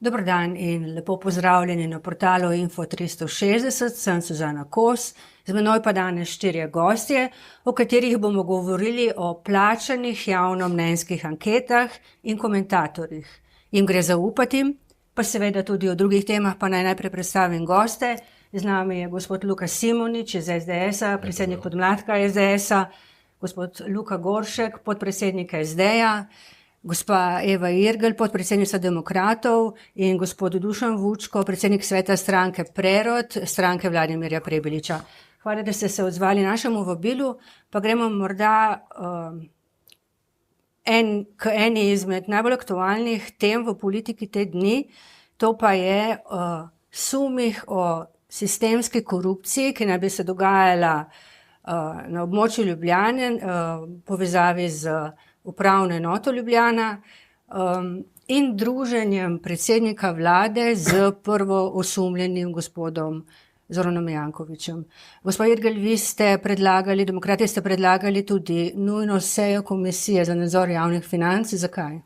Dober dan in lepo pozdravljeni na portalu Info 360, sem Suzana Kos, z menoj pa danes 4 gostje, o katerih bomo govorili o plačanih javnomnenjskih anketah in komentatorjih. Jim gre zaupati, pa seveda tudi o drugih temah, pa naj najprej predstavim goste. Z nami je gospod Luka Simonič iz SDS-a, predsednik podmladka SDS-a, gospod Luka Goršek, podpredsednik SD-ja, gospa Eva Irgl, podpredsednica Demokratov in gospod Dušan Vučko, predsednik sveta stranke Prerod, stranke Vladimirja Prebiliča. Hvala, da ste se odzvali našemu vabilu, pa gremo morda k eni izmed najbolj aktualnih tem v politiki te dni, to pa je sumih o sistemski korupciji, ki naj bi se dogajala na območju Ljubljane, povezavi z upravno enoto Ljubljana in druženjem predsednika vlade z prvoosumljenim gospodom Zoranom Jankovićem. Gospod Irgl, vi ste predlagali, demokrati ste predlagali tudi nujno sejo komisije za nadzor javnih financ. Zakaj?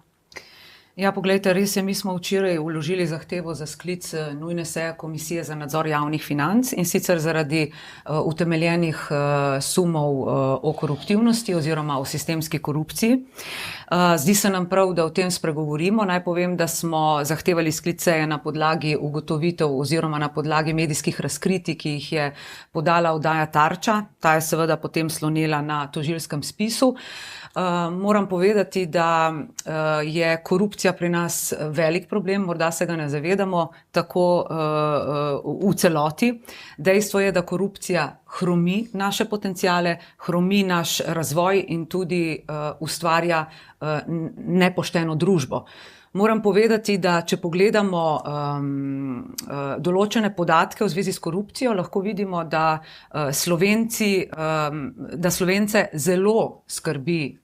Ja, poglejte, res je, mi smo včeraj vložili zahtevo za sklic nujne seje komisije za nadzor javnih financ in sicer zaradi utemeljenih sumov o koruptivnosti oziroma o sistemski korupciji. Zdi se nam prav, da o tem spregovorimo. Naj povem, da smo zahtevali sklic seje na podlagi ugotovitev oziroma na podlagi medijskih razkritij, ki jih je podala oddaja Tarča. Ta je seveda potem slonela na tožilskem spisu. Moram povedati, da je korupcija pri nas velik problem, morda se ga ne zavedamo tako v celoti. Dejstvo je, da korupcija hromi naše potenciale, hromi naš razvoj in tudi ustvarja nepošteno družbo. Moram povedati, da če pogledamo določene podatke v zvezi s korupcijo, lahko vidimo, da Slovence zelo skrbi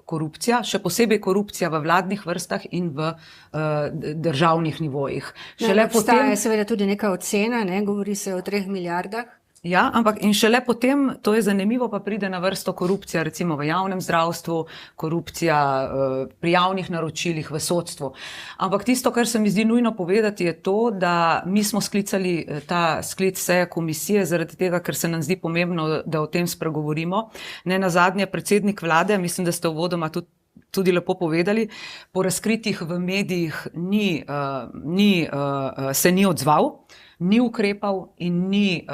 korupcija, še posebej korupcija v vladnih vrstah in v državnih nivojih. Obstaja seveda tudi neka ocena, govori se o 3 milijardah. Ja, ampak in šele potem, to je zanimivo, pa pride na vrsto korupcija recimo v javnem zdravstvu, korupcija pri javnih naročilih, v sodstvu. Ampak tisto, kar se mi zdi nujno povedati, je to, da mi smo sklicali ta sklic seje komisije zaradi tega, ker se nam zdi pomembno, da o tem spregovorimo. Ne nazadnje predsednik vlade, mislim, da ste uvodoma tudi lepo povedali, po razkritjih v medijih se ni odzval, ni ukrepal in ni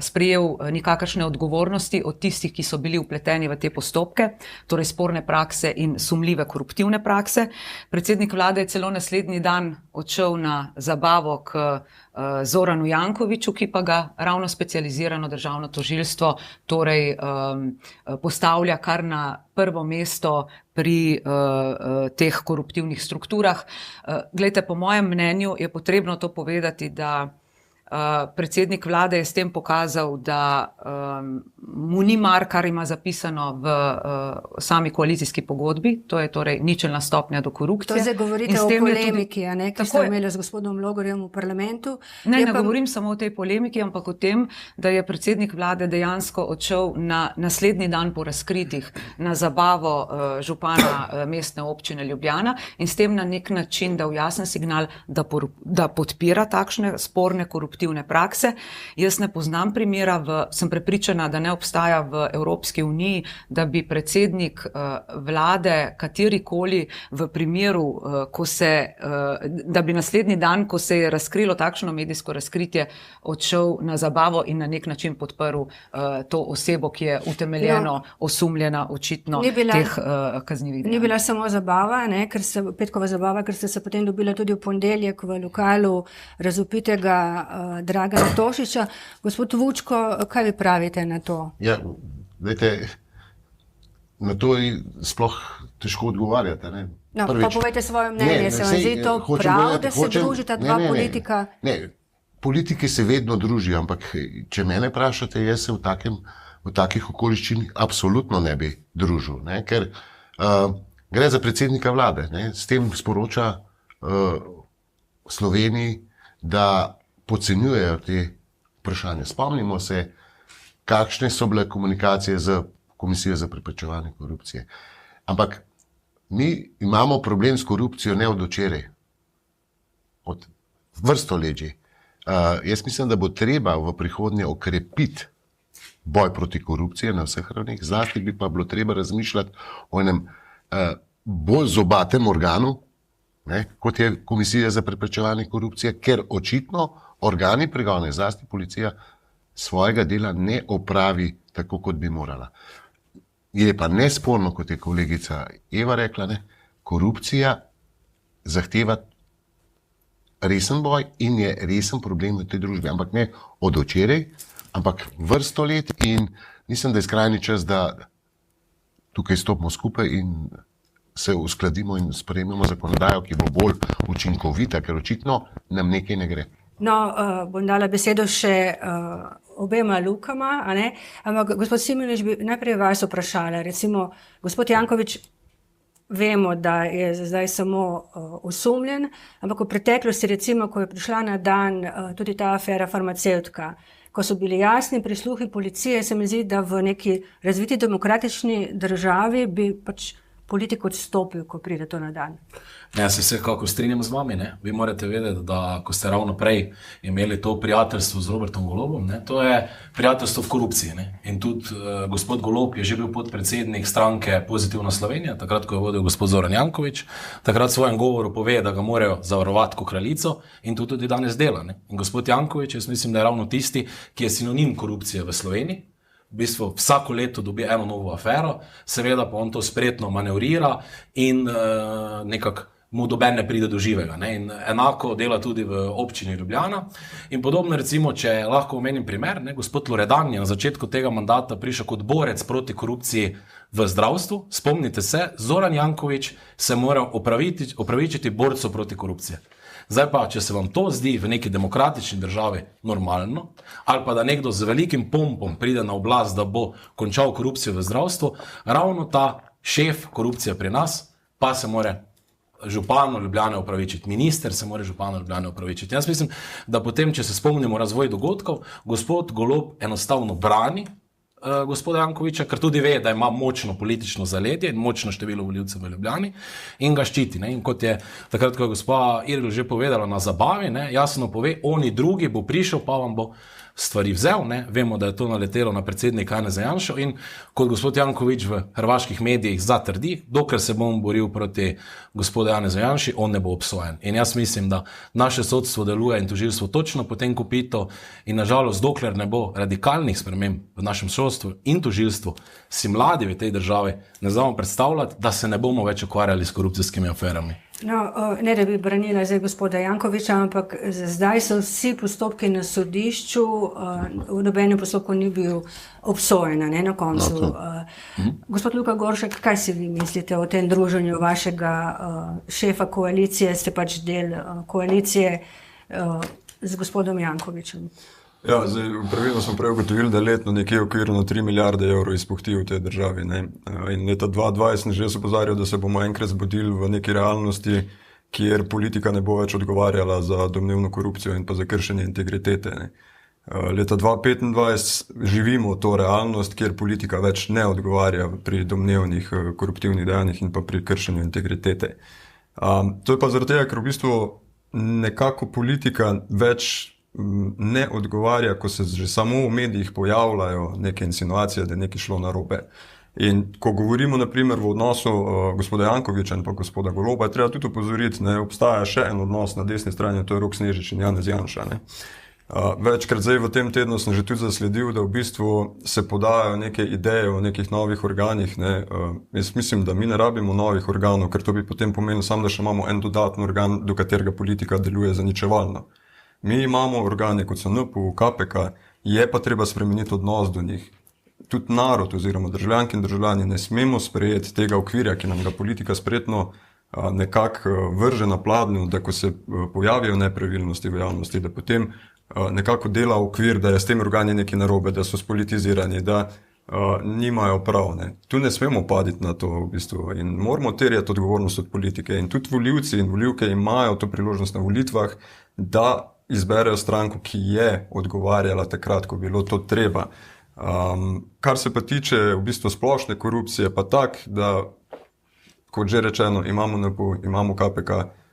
sprejel nikakršne odgovornosti od tistih, ki so bili vpleteni v te postopke, torej sporne prakse in sumljive koruptivne prakse. Predsednik vlade je celo naslednji dan odšel na zabavo k Zoranu Jankoviću, ki pa ga ravno specializirano državno tožilstvo torej postavlja kar na prvo mesto pri teh koruptivnih strukturah. Glejte, po mojem mnenju je potrebno to povedati, da predsednik vlade je s tem pokazal, da mu ni mar, kar ima zapisano v sami koalicijski pogodbi, to je torej ničelna stopnja do korupcije. To zdaj govorite o polemiki, ki ste imeli z gospodom Logarjem v parlamentu. Ne govorim samo o tej polemiki, ampak o tem, da je predsednik vlade dejansko odšel na naslednji dan po razkritjih na zabavo župana mestne občine Ljubljana in s tem na nek način dal jasen signal, da podpira takšne sporne koruptivne prakse. Jaz ne poznam primera, sem prepričana, da ne obstaja v Evropski uniji, da bi predsednik vlade katerikoli v primeru, da bi naslednji dan, ko se je razkrilo takšno medijsko razkritje, odšel na zabavo in na nek način podprl to osebo, ki je utemeljeno osumljena očitno teh kaznivih dejanj. Ni bila samo zabava, petkova zabava, ker ste se potem dobila tudi v ponedeljek v lokalu razvpitega Dragana Tošića. Gospod Vučko, kaj vi pravite na to? Ja, veste, na to je sploh težko odgovarjati. Pa povejte svoje mnenje, se vam zdi to prav, da se družita dva politika? Ne, politike se vedno družijo, ampak če mene vprašate, jaz se v takih okoliščinah absolutno ne bi družil, ker gre za predsednika vlade, s tem sporoča Sloveniji, da podcenjujejo te vprašanja. Spomnimo se, kakšne so bile komunikacije z Komisijo za preprečevanje korupcije. Ampak mi imamo problem s korupcijo ne od včeraj. Od vrsto let že. Jaz mislim, da bo treba v prihodnje okrepiti boj proti korupciji na vseh ravneh, zlasti bi pa bilo treba razmišljati o enem bolj zobatem organu, ne, kot je Komisija za preprečevanje korupcije, ker očitno organi pregona, zlasti policija, svojega dela ne opravi tako, kot bi morala. Je pa nesporno, kot je kolegica Eva rekla, ne, korupcija zahteva resen boj in je resen problem v tej družbi, ampak ne od včeraj, ampak vrsto let, in mislim, da je skrajni čas, da tukaj stopimo skupaj in se uskladimo in sprejmemo zakonodajo, ki bo bolj učinkovita, ker očitno nam nekaj ne gre. No, bom dala besedo še obema Lukama, a ne? Ampak gospod Simonič, bi najprej vas vprašala. Recimo, gospod Janković, vemo, da je zdaj samo osumljen, ampak v preteklosti, recimo, ko je prišla na dan tudi ta afera farmacevtka, ko so bili jasni prisluhi policije, se mi zdi, da v neki razviti demokratični državi bi pač politik odstopil, ko pride to na dan. Ja, se vsekako strinjam z vami. Ne? Vi morate vedeti, da ko ste ravno prej imeli to prijateljstvo z Robertom Golobom, ne? To je prijateljstvo v korupciji. Ne? In tudi gospod Golob je že bil podpredsednik stranke Pozitivna Slovenija, takrat, ko je vodil gospod Zoran Janković, takrat v svojem govoru pove, da ga morajo zavarovati kot kraljico, in to tudi danes dela. Ne? In gospod Janković, jaz mislim, da je ravno tisti, ki je sinonim korupcije v Sloveniji. V bistvu vsako leto dobi eno novo afero, seveda pa on to spretno manevrira in nekako mu doben ne pride do živega. Ne? In enako dela tudi v občini Ljubljana. In podobno, recimo, če lahko omenim primer, ne? Gospod Loredan je na začetku tega mandata prišel kot borec proti korupciji v zdravstvu. Spomnite se, Zoran Janković se moral opravičiti borcu proti korupciji. Zdaj pa, če se vam to zdi v neki demokratični državi normalno, ali pa da nekdo z velikim pompom pride na oblast, da bo končal korupcijo v zdravstvu, ravno ta šef korupcije pri nas pa se more županu Ljubljane opravičiti, minister se more županu Ljubljane opravičiti. Jaz mislim, da potem, če se spomnimo razvoj dogodkov, gospod Golob enostavno brani gospoda Jankovića, ker tudi ve, da ima močno politično zaledje in močno število volivcev v Ljubljani in ga ščiti. Ne? In kot je takrat, ko je gospa Irgl že povedala na zabavi, ne, jasno pove, oni drugi bo prišel, pa vam bo stvari vzel. Ne? Vemo, da je to naletelo na predsednika Janeza Janšo in kot gospod Janković v hrvaških medijih zatrdi, dokler se bom boril proti gospodu Janezu Janši, on ne bo obsojen. In jaz mislim, da naše sodstvo deluje in tožilstvo točno po tem kopito in nažalost, dokler ne bo radikalnih sprememb v našem sodstvu in tožilstvu, si mladi v tej državi ne znamo predstavljati, da se ne bomo več ukvarjali s korupcijskimi aferami. No, ne da bi branila zdaj gospoda Jankovića, ampak zdaj so vsi postopki na sodišču, v nobenem postopku ni bil obsojen, ne, na koncu. Gospod Luka Goršek, kaj si vi mislite o tem druženju vašega šefa koalicije, ste pač del koalicije z gospodom Jankovićem? Ja, zdaj, pravilno smo prej ugotovili, da letno nekje okvirno 3 milijarde evrov izpuhti v tej državi. Ne? In leta 2020 že so opozarjali, da se bomo enkrat zbudili v neki realnosti, kjer politika ne bo več odgovarjala za domnevno korupcijo in pa za kršenje integritete. Ne? Leta 2025 živimo to realnost, kjer politika več ne odgovarja pri domnevnih koruptivnih dejanjih in pa pri kršenju integritete. To je pa zaradi tega, ker v bistvu nekako politika več ne odgovarja, ko se že samo v medijih pojavljajo neke insinuacije, da je nekaj šlo narobe. In ko govorimo naprimer v odnosu gospoda Jankovića in pa gospoda Goloba, je treba tudi upozoriti, ne, obstaja še en odnos na desni strani, to je Rok Snežič in Janez Janša. Ne. Večkrat zdaj v tem tednu sem že tudi zasledil, da v bistvu se podajajo neke ideje o nekih novih organih. Ne. Jaz mislim, da mi ne rabimo novih organov, ker to bi potem pomenilo samo, da še imamo en dodatni organ, do katerega politika deluje zaničevalno. Mi imamo organe, kot so NPU, KPK, je pa treba spremeniti odnos do njih. Tudi narod oziroma državljanke in državljani ne smemo sprejeti tega okvirja, ki nam ga politika spretno nekako vrže na pladnju, da ko se pojavijo nepravilnosti v javnosti, da potem nekako dela okvir, da je s tem organi nekaj narobe, da so spolitizirani, da nimajo prav. Ne. Tu ne smemo paditi na to v bistvu in moramo terjati odgovornost od politike. In tudi volivci in volivke imajo to priložnost na volitvah, da izberejo stranko, ki je odgovarjala takrat, ko bilo to treba. Kar se pa tiče v bistvu splošne korupcije, pa tak, da, kot že rečeno, imamo NPU, imamo KPK,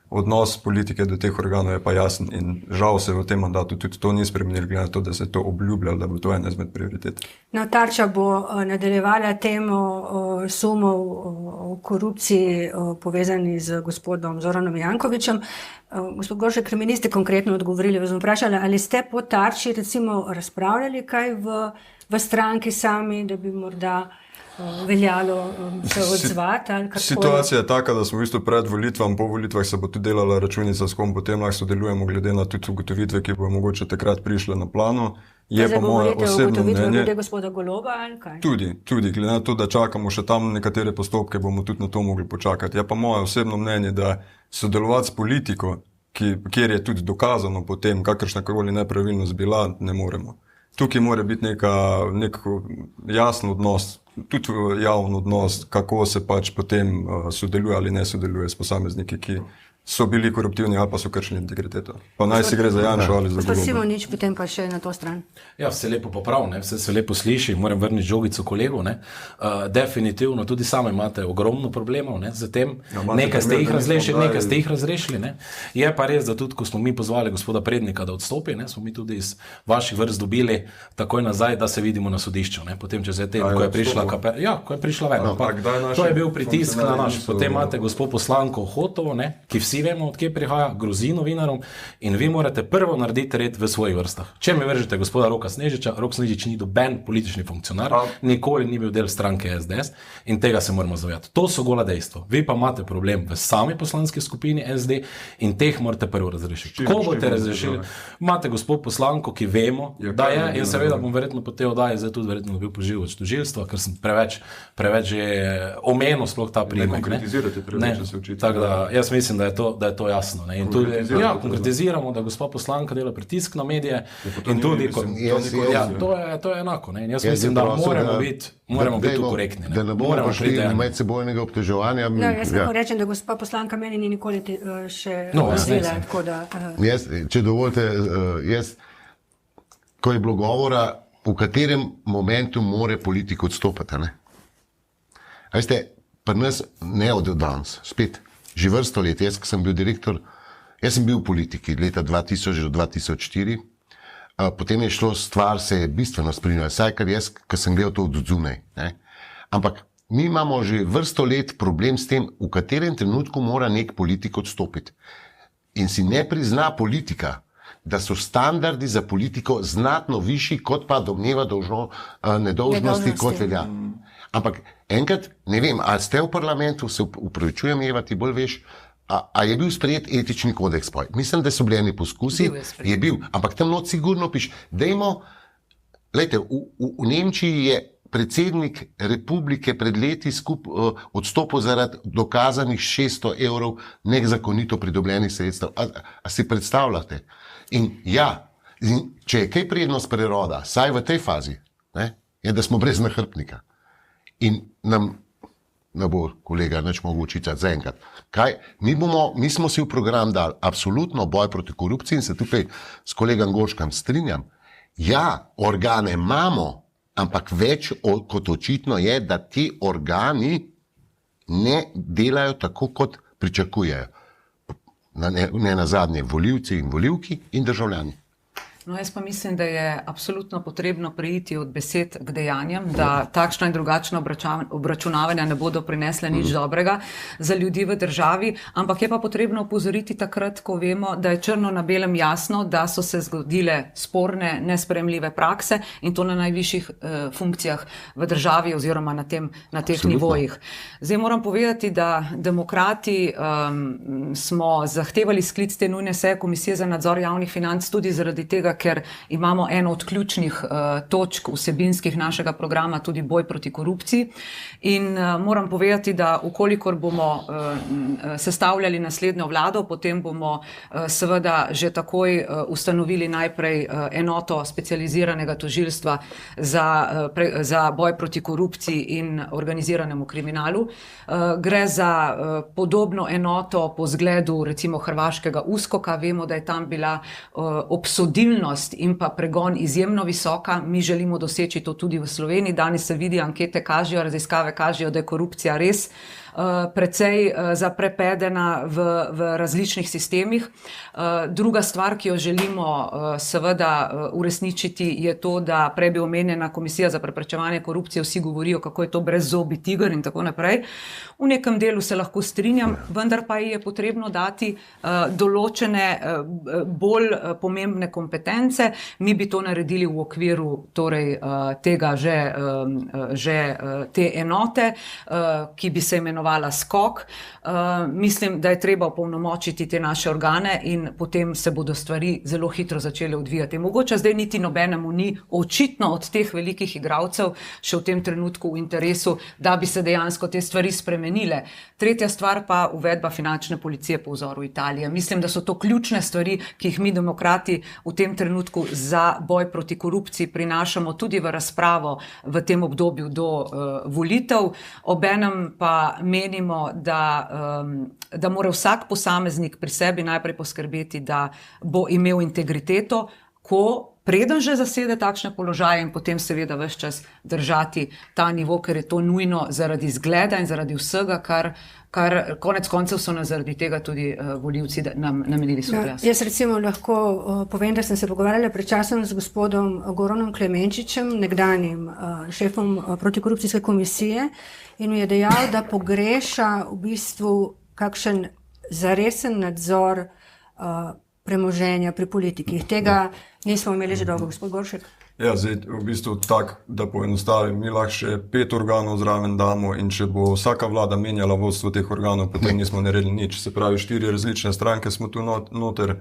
odnos politike do teh organov je pa jasen in žal se v tem mandatu tudi to ni spremenilo, glede na to, da se je to obljubljalo, da bo to ena izmed prioritet. No, Tarča bo nadaljevala temo sumov o korupciji povezani z gospodom Zoranom Jankovićem. Gospod Goršek, ker mi niste konkretno odgovorili, vas bom vprašala, ali ste po Tarči recimo razpravljali kaj v stranki sami, da bi morda veljalo se odzvati ali karkoli? Situacija je taka, da smo v bistvu pred volitvami, po volitvah se bo tudi delala računica, s kom potem lahko sodelujemo, glede na tudi ugotovitve, ki bo mogoče takrat prišle na plano. Je pa moje osebno mnenje. Glede gospoda Goloba ali kaj? Tudi, glede na to, da čakamo še tam nekatere postopke, bomo tudi na to mogli počakati. Je pa moje osebno mnenje, da sodelovati s politiko, kjer je tudi dokazano potem, kakršnakoli nepravilnost bila, ne moremo. Tukaj mora biti nek jasen odnos, tudi javen odnos, kako se pač potem sodeluje ali ne sodeluje s posamezniki, ki so bili koruptivni ali pa so kršili integriteto. Pa naj se gre za Janšo ali za Goloba. Simonič, potem pa še na to stran. Ja, vse lepo poprav, vse se lepo sliši, moram vrniti žogico kolegu. Definitivno, tudi sami imate ogromno problemov z tem. Nekaj ste jih razrešili. Je pa res, da tudi, ko smo mi pozvali gospoda Prednika, da odstopi, smo mi tudi iz vaših vrst dobili takoj nazaj, da se vidimo na sodišču. Potem čez teden, ko je prišla ven. To je bil pritisk na naš. Potem imate gospod poslanko Hotovo, ki vsi vemo, odkje prihaja, grozi novinarom in vi morate prvo narediti red v svojih vrstah. Če mi vržete gospoda Roka Snežiča, Rok Snežič ni doben politični funkcionar, nikoli ni bil del stranke SDS in tega se moramo zavedati. To so gola dejstva. Vi pa imate problem v sami poslanski skupini SD in teh morate prvo razrešiti. Ko boste razrešili, imate gospod poslanko, ki vemo, da je, in seveda bom verjetno po tej oddaji zdaj tudi verjetno bil poživač tožilstva, ker sem preveč že omenil sploh ta primek. Ne konkretizirate preveč, da se učite. Tako da jaz mislim, da je to jasno. In tudi, konkretiziramo, da gospa poslanka dela pritisk na medije in tudi, to je enako. In jaz mislim, da moramo biti tu korektni. Da ne bomo prišli do medsebojnega obtoževanja. Jaz lahko rečem, da gospa poslanka meni ni nikoli še vzela, tako da... Če dovolite, ko je bilo govora, v katerem momentu more politik odstopati, Veste, pri nas ne od danes, spet, že vrsto let, jaz sem bil direktor, jaz sem bil v politiki leta 2000 do 2004, potem je šlo stvar, se je bistveno spremenila, saj kar jaz, ko sem gledal to od zunaj. Ampak mi imamo že vrsto let problem s tem, v katerem trenutku mora nek politik odstopiti. In si ne prizna politika, da so standardi za politiko znatno višji, kot pa domneva nedolžnosti, kot velja. Ampak enkrat, ne vem, ali ste v parlamentu, se upravičujem, Eva, ti bolj veš, a je bil sprejet etični kodeks? Mislim, da so bili eni poskusi, je bil, ampak tam not sigurno piše, dajmo, glejte, v Nemčiji je predsednik republike pred leti odstopil zaradi dokazanih 600 evrov nezakonito pridobljenih sredstev. A si predstavljate? In če je kaj prednost preroda, saj v tej fazi, je, da smo brez nahrbtnika. In nam ne bo kolega nič mogel učitati zaenkrat. Mi smo si v program dali absolutno boj proti korupciji in se tukaj s kolegom Gorškom strinjam. Ja, organe imamo, ampak več kot očitno je, da ti organi ne delajo tako, kot pričakujejo. Ne nazadnje volivci in volivki in državljani. No, jaz pa mislim, da je absolutno potrebno preiti od besed k dejanjem, da takšna in drugačna obračunavanja ne bodo prinesle nič dobrega za ljudi v državi, ampak je pa potrebno opozoriti takrat, ko vemo, da je črno na belem jasno, da so se zgodile sporne, nesprejemljive prakse in to na najvišjih funkcijah v državi oziroma na teh nivojih. Zdaj moram povedati, da demokrati smo zahtevali sklic te nujne seje Komisije za nadzor javnih financ tudi zaradi tega, ker imamo eno od ključnih točk vsebinskih našega programa, tudi boj proti korupciji. In moram povedati, da ukolikor bomo sestavljali naslednjo vlado, potem bomo seveda že takoj ustanovili najprej enoto specializiranega tožilstva za boj proti korupciji in organiziranemu kriminalu. Gre za podobno enoto po zgledu recimo hrvaškega USKOK-a. Vemo, da je tam bila obsodilnost in pa pregon izjemno visoka. Mi želimo doseči to tudi v Sloveniji. Danes se vidi, ankete kažejo, raziskave kažejo, da je korupcija res precej zaprepedena v različnih sistemih. Druga stvar, ki jo želimo seveda uresničiti, je to, da prej bi omenjena Komisija za preprečevanje korupcije, vsi govorijo, kako je to brezzobi tiger in tako naprej. V nekem delu se lahko strinjam, vendar pa je potrebno dati določene bolj pomembne kompetence. Mi bi to naredili v okviru torej, tega že te enote, ki bi se imenovala SKOK. Mislim, da je treba opolnomočiti te naše organe in potem se bodo stvari zelo hitro začele odvijati. Mogoče zdaj niti nobenemu ni očitno od teh velikih igralcev še v tem trenutku v interesu, da bi se dejansko te stvari spremenile. Tretja stvar pa uvedba finančne policije po vzoru Italije. Mislim, da so to ključne stvari, ki jih mi demokrati v tem trenutku za boj proti korupciji prinašamo tudi v razpravo v tem obdobju do volitev. Obenem pa menimo, da mora vsak posameznik pri sebi najprej poskrbeti, da bo imel integriteto, preden že zasede takšne položaje in potem seveda ves čas držati ta nivo, ker je to nujno zaradi zgleda in zaradi vsega, kar konec koncev so nas zaradi tega tudi volivci nam namenili svoj glas. Jaz recimo lahko povem, da sem se pogovarjala pred časom z gospodom Goranom Klemenčičem, nekdanjim šefom protikorupcijske komisije, in mi je dejal, da pogreša v bistvu kakšen zaresen nadzor premoženja pri politikih. Tega nismo imeli že dolgo, gospod Goršek. Ja, zdaj v bistvu tak, da poenostavim, mi lahko še 5 organov zraven damo in če bo vsaka vlada menjala vodstvo teh organov, potem nismo naredili nič. Se pravi, 4 različne stranke smo tu noter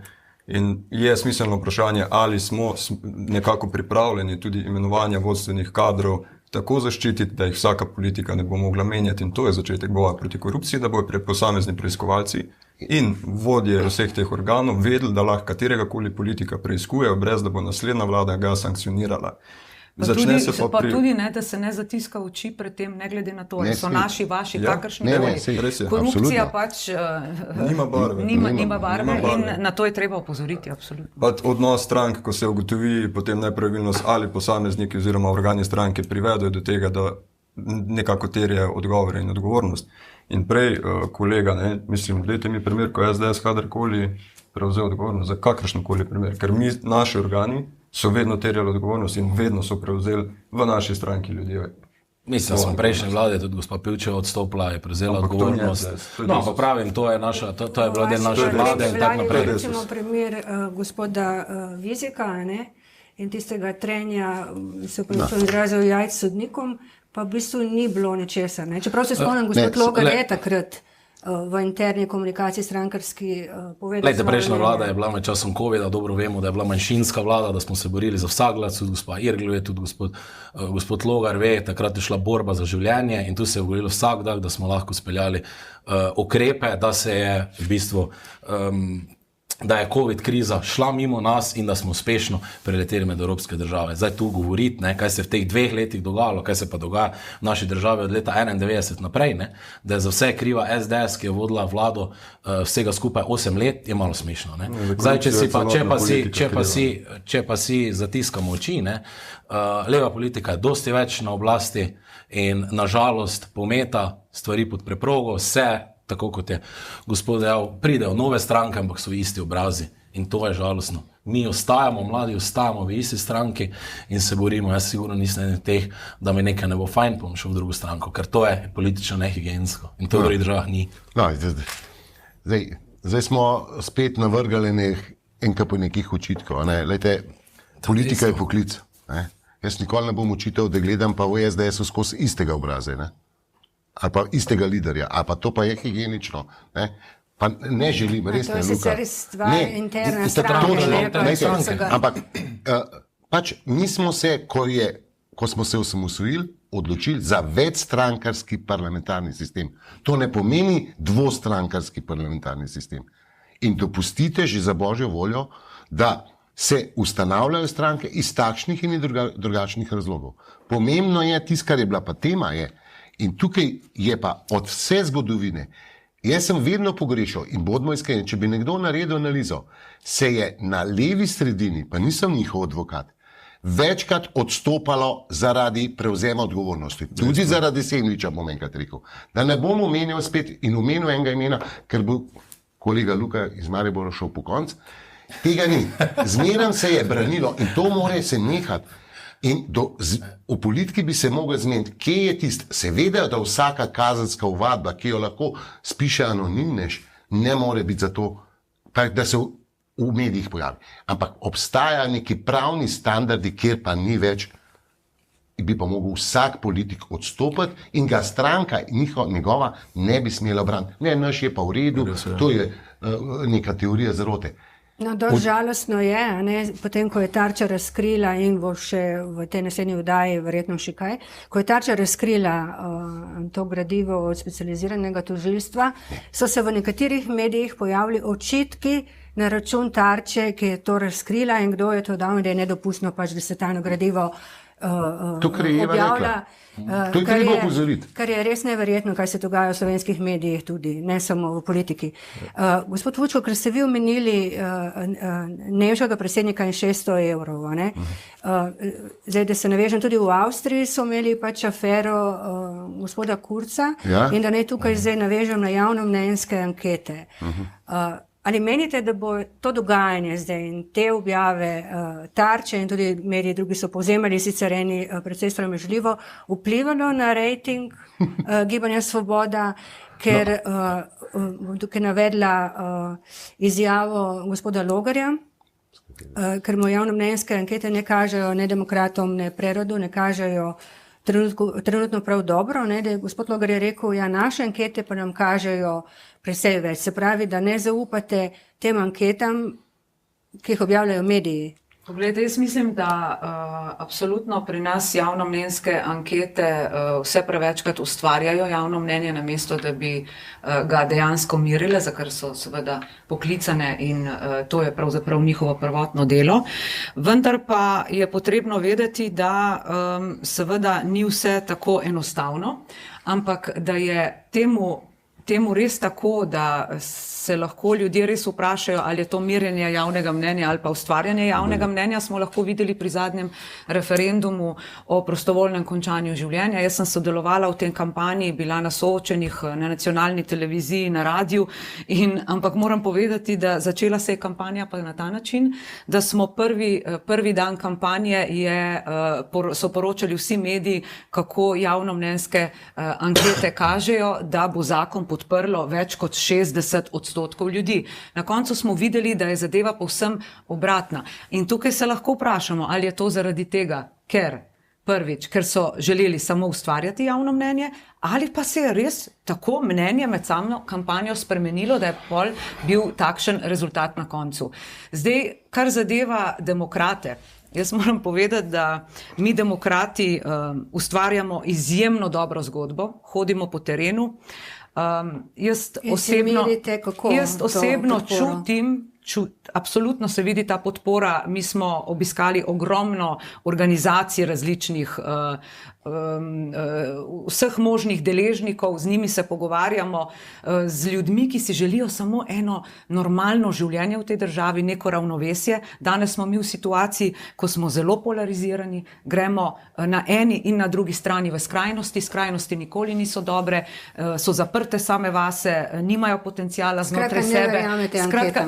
in je smiselno vprašanje, ali smo nekako pripravljeni tudi imenovanja vodstvenih kadrov tako zaščititi, da jih vsaka politika ne bo mogla menjati, in to je začetek boja proti korupciji, da bojo posamezni preiskovalci in vodje vseh teh organov vedeli, da lahko kateregakoli politika preiskujejo, brez da bo naslednja vlada ga sankcionirala. Pa tudi ne, da se ne zatiska oči pred tem, ne glede na to, ali so naši, vaši, kakršni. Korupcija pač nima barve in na to je treba opozoriti, absolutno. Odnos strank, ko se ugotovi potem nepravilnost, ali posamezniki oziroma organi stranke privedajo do tega, da nekako terjajo odgovore in odgovornost. In prej, kolega, mislim, dajte mi primer, ko SDS kadarkoli prevzel odgovornost za kakršnokoli primer, ker naši organi so vedno terjali odgovornost in vedno so prevzeli v naši stranki ljudje. Mislim, da smo prejšnje vlade, tudi gospa Pivčeva odstopila, je prevzela odgovornost. No, pa pravim, to je bila del naše vlade in tako naprej. Recimo primer gospoda Vizjaka in tistega trenja, se pravi, izrazil jajc sodnikom, pa v bistvu ni bilo ničesar. Čeprav se spomnim, gospod Logar je takrat v interni komunikaciji strankarski povedal. Glejte, prejšnja vlada je bila med časom COVID-a, dobro vemo, da je bila manjšinska vlada, da smo se borili za vsak glas, tudi gospa Irgl ve, tudi gospod Logar ve, takrat je šla borba za življenje in tu se je govorilo vsak dan, da smo lahko speljali ukrepe, da se je v bistvu da je COVID kriza šla mimo nas in da smo uspešno preleteli med evropske države. Zdaj tu govoriti, kaj se v teh 2 letih dogajalo, kaj se pa dogaja v naši državi od leta 91 naprej, da je za vse kriva SDS, ki je vodila vlado vsega skupaj 8 let, je malo smešno. Zdaj, če pa si zatiskamo oči, leva politika je dosti več na oblasti in nažalost pometa stvari pod preprogo, vse tako kot je gospod dejal, pridejo nove stranke, ampak so isti obrazi in to je žalostno. Mi ostajamo, mladi ostajamo v isti stranki in se borimo. Jaz sigurno nisem eden teh, da mi nekaj ne bo fajn, bom šel v drugo stranko, ker to je politično nehigiensko in to v drugih državah ni. No, zdaj smo spet navrgali nekih očitkov. Lejte, politika je poklic. Jaz nikoli ne bom učitelj, da gledam pa v SDS-u skozi istega obraze. Ali pa istega liderja, ali pa to pa je higienično. Pa ne želim, res ne, Luka. To je sicer stvar interne stranke. Ampak pač mi smo se, ko smo se osamosvojili, odločili za večstrankarski parlamentarni sistem. To ne pomeni dvostrankarski parlamentarni sistem. In dopustite že za božjo voljo, da se ustanavljajo stranke iz takšnih in drugačnih razlogov. Pomembno je, tisto, kar je bila pa tema, in tukaj je pa od vse zgodovine, jaz sem vedno pogrešal in bodimo iskreni, če bi nekdo naredil analizo, se je na levi sredini, pa nisem njihov advokat, večkrat odstopalo zaradi prevzema odgovornosti. Tudi zaradi Semliča, bom enkrat rekel. Da ne bom omenil spet in omenil enega imena, ker bo kolega Luka iz Maribora šel po konc. Tega ni. Zmeraj se je branilo in to mora se nehati. In v politiki bi se mogel zmeniti, kje je tisto. Seveda, da vsaka kazenska ovadba, ki jo lahko spiše anonimnež, ne more biti zato, da se v medijih pojavi. Ampak obstajajo neki pravni standardi, kjer pa ni več, bi pa mogel vsak politik odstopiti in ga stranka njegova ne bi smela braniti. Ne, naš je pa v redu, to je neka teorija zarote. No, dosti žalostno je, potem, ko je Tarča razkrila in bo še v tej naslednji oddaji verjetno še kaj, ko je Tarča razkrila to gradivo od specializiranega tožilstva, so se v nekaterih medijih pojavili očitki na račun Tarče, ki je to razkrila in kdo je to dal, da je nedopustno pač, da se tajno gradivo objavlja. To je treba opozoriti. Kar je res neverjetno, kaj se dogaja v slovenskih medijih tudi, ne samo v politiki. Gospod Vučko, ker ste vi omenili nemškega predsednika in 600 evrov, zdaj, da se navežem, tudi v Avstriji so imeli pač afero gospoda Kurza in da ne tukaj zdaj navežem na javnomnenjske ankete. Ali menite, da bo to dogajanje zdaj in te objave Tarče in tudi mediji drugi so povzemali sicer eni precej sramežljivo vplivalo na rejting Gibanja Svoboda, ker bom tukaj navedla izjavo gospoda Logarja, ker mu javnomnenjske ankete ne kažejo ne demokratom, ne prerodu, ne kažejo trenutno prav dobro, da je gospod Logar je rekel, ja, naše ankete pa nam kažejo precej več. Se pravi, da ne zaupate tem anketam, ki jih objavljajo mediji. Poglejte, jaz mislim, da absolutno pri nas javnomnenjske ankete vse prevečkrat ustvarjajo javno mnenje, namesto da bi ga dejansko mirile, za kar so seveda poklicane in to je pravzaprav njihovo prvotno delo. Vendar pa je potrebno vedeti, da seveda ni vse tako enostavno, ampak da je temu res tako, da se lahko ljudje res vprašajo, ali je to merjenje javnega mnenja ali pa ustvarjanje javnega mnenja, smo lahko videli pri zadnjem referendumu o prostovoljnem končanju življenja. Jaz sem sodelovala v tem kampanji, bila na soočenjih na nacionalni televiziji, na radiju, ampak moram povedati, da začela se je kampanja pa na ta način, da smo prvi dan kampanje so poročali vsi mediji, kako javnomnenjske ankete kažejo, da bo zakon podprlo več kot 60% ljudi. Na koncu smo videli, da je zadeva povsem obratna. In tukaj se lahko vprašamo, ali je to zaradi tega, ker so želeli samo ustvarjati javno mnenje, ali pa se je res tako mnenje med samo kampanjo spremenilo, da je pol bil takšen rezultat na koncu. Zdaj, kar zadeva demokrate, jaz moram povedati, da mi demokrati ustvarjamo izjemno dobro zgodbo, hodimo po terenu. Jaz osebno čutim, absolutno se vidi ta podpora. Mi smo obiskali ogromno organizacij različnih, vseh možnih deležnikov, z njimi se pogovarjamo, z ljudmi, ki si želijo samo eno normalno življenje v tej državi, neko ravnovesje. Danes smo mi v situaciji, ko smo zelo polarizirani, gremo na eni in na drugi strani v skrajnosti. Skrajnosti nikoli niso dobre, so zaprte same vase, nimajo potencijala znotraj sebe. Skratka,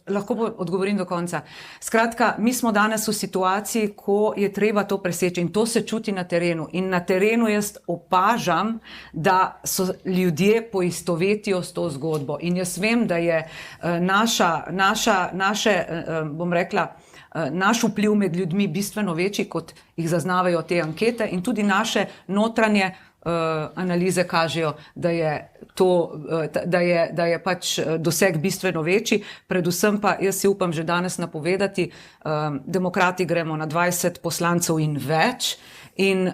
lahko odgovorim do konca. Skratka, mi smo danes v situaciji, ko je treba to preseči in to se čuti na terenu. In na terenu jaz opažam, da so ljudje poistovetijo s to zgodbo. In jaz vem, da je naš vpliv med ljudmi bistveno večji, kot jih zaznavajo te ankete in tudi naše notranje analize kažejo, da je pač doseg bistveno večji. Predvsem pa jaz si upam že danes napovedati, demokrati gremo na 20 poslancev in več in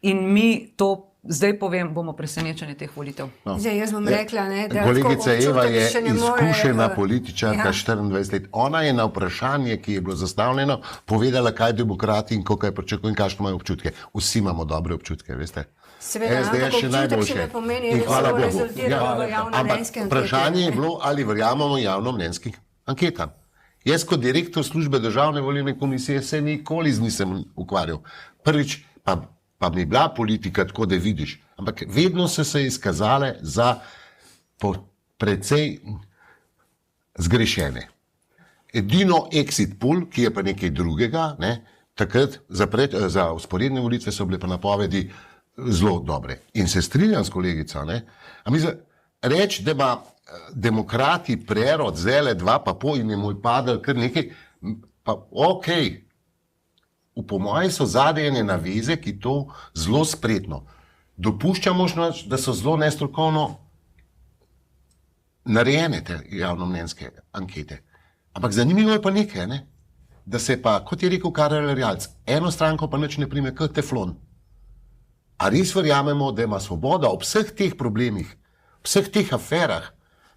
mi to zdaj povem, bomo presenečeni teh volitev. No. Zdaj, jaz bom rekla, da kolegica Eva je izkušena političarka 24 let. Ona je na vprašanje, ki je bilo zastavljeno, povedala, kaj demokrati in koliko je pričakujejo in kakšne imajo občutke. Vsi imamo dobre občutke, veste. Seveda, SDS še najboljše. Ne pomeni, da se bo rezultiralo v javnomnenjske ankete. Vprašanje je bilo, ali verjamemo javnomnenjskim anketam. Jaz kot direktor službe Državne volilne komisije se nikoli z nisem ukvarjal. Prvič pa mi bila politika tako, da vidiš, ampak vedno so se izkazale za precej zgrešene. Edino exit poll, ki je pa nekaj drugega, ne, takrat za vzporedne volitve so bile pa napovedi zelo dobre. In se strinjam s kolegico, ne, a mi reči, da ima demokrati prerod zele 2,5 in je moj padel kar nekaj, pa ok, po moje so zadejene naveze, ki to zelo spretno dopušča možnost, da so zelo nestrokovno narejene te javnomnenjske ankete. Ampak zanimivo je pa nekaj, ne? Da se pa, kot je rekel Karel Erjavec, eno stranko pa nič ne prime kot teflon. A res verjamemo, da ima Svoboda ob vseh teh problemih, vseh teh aferah,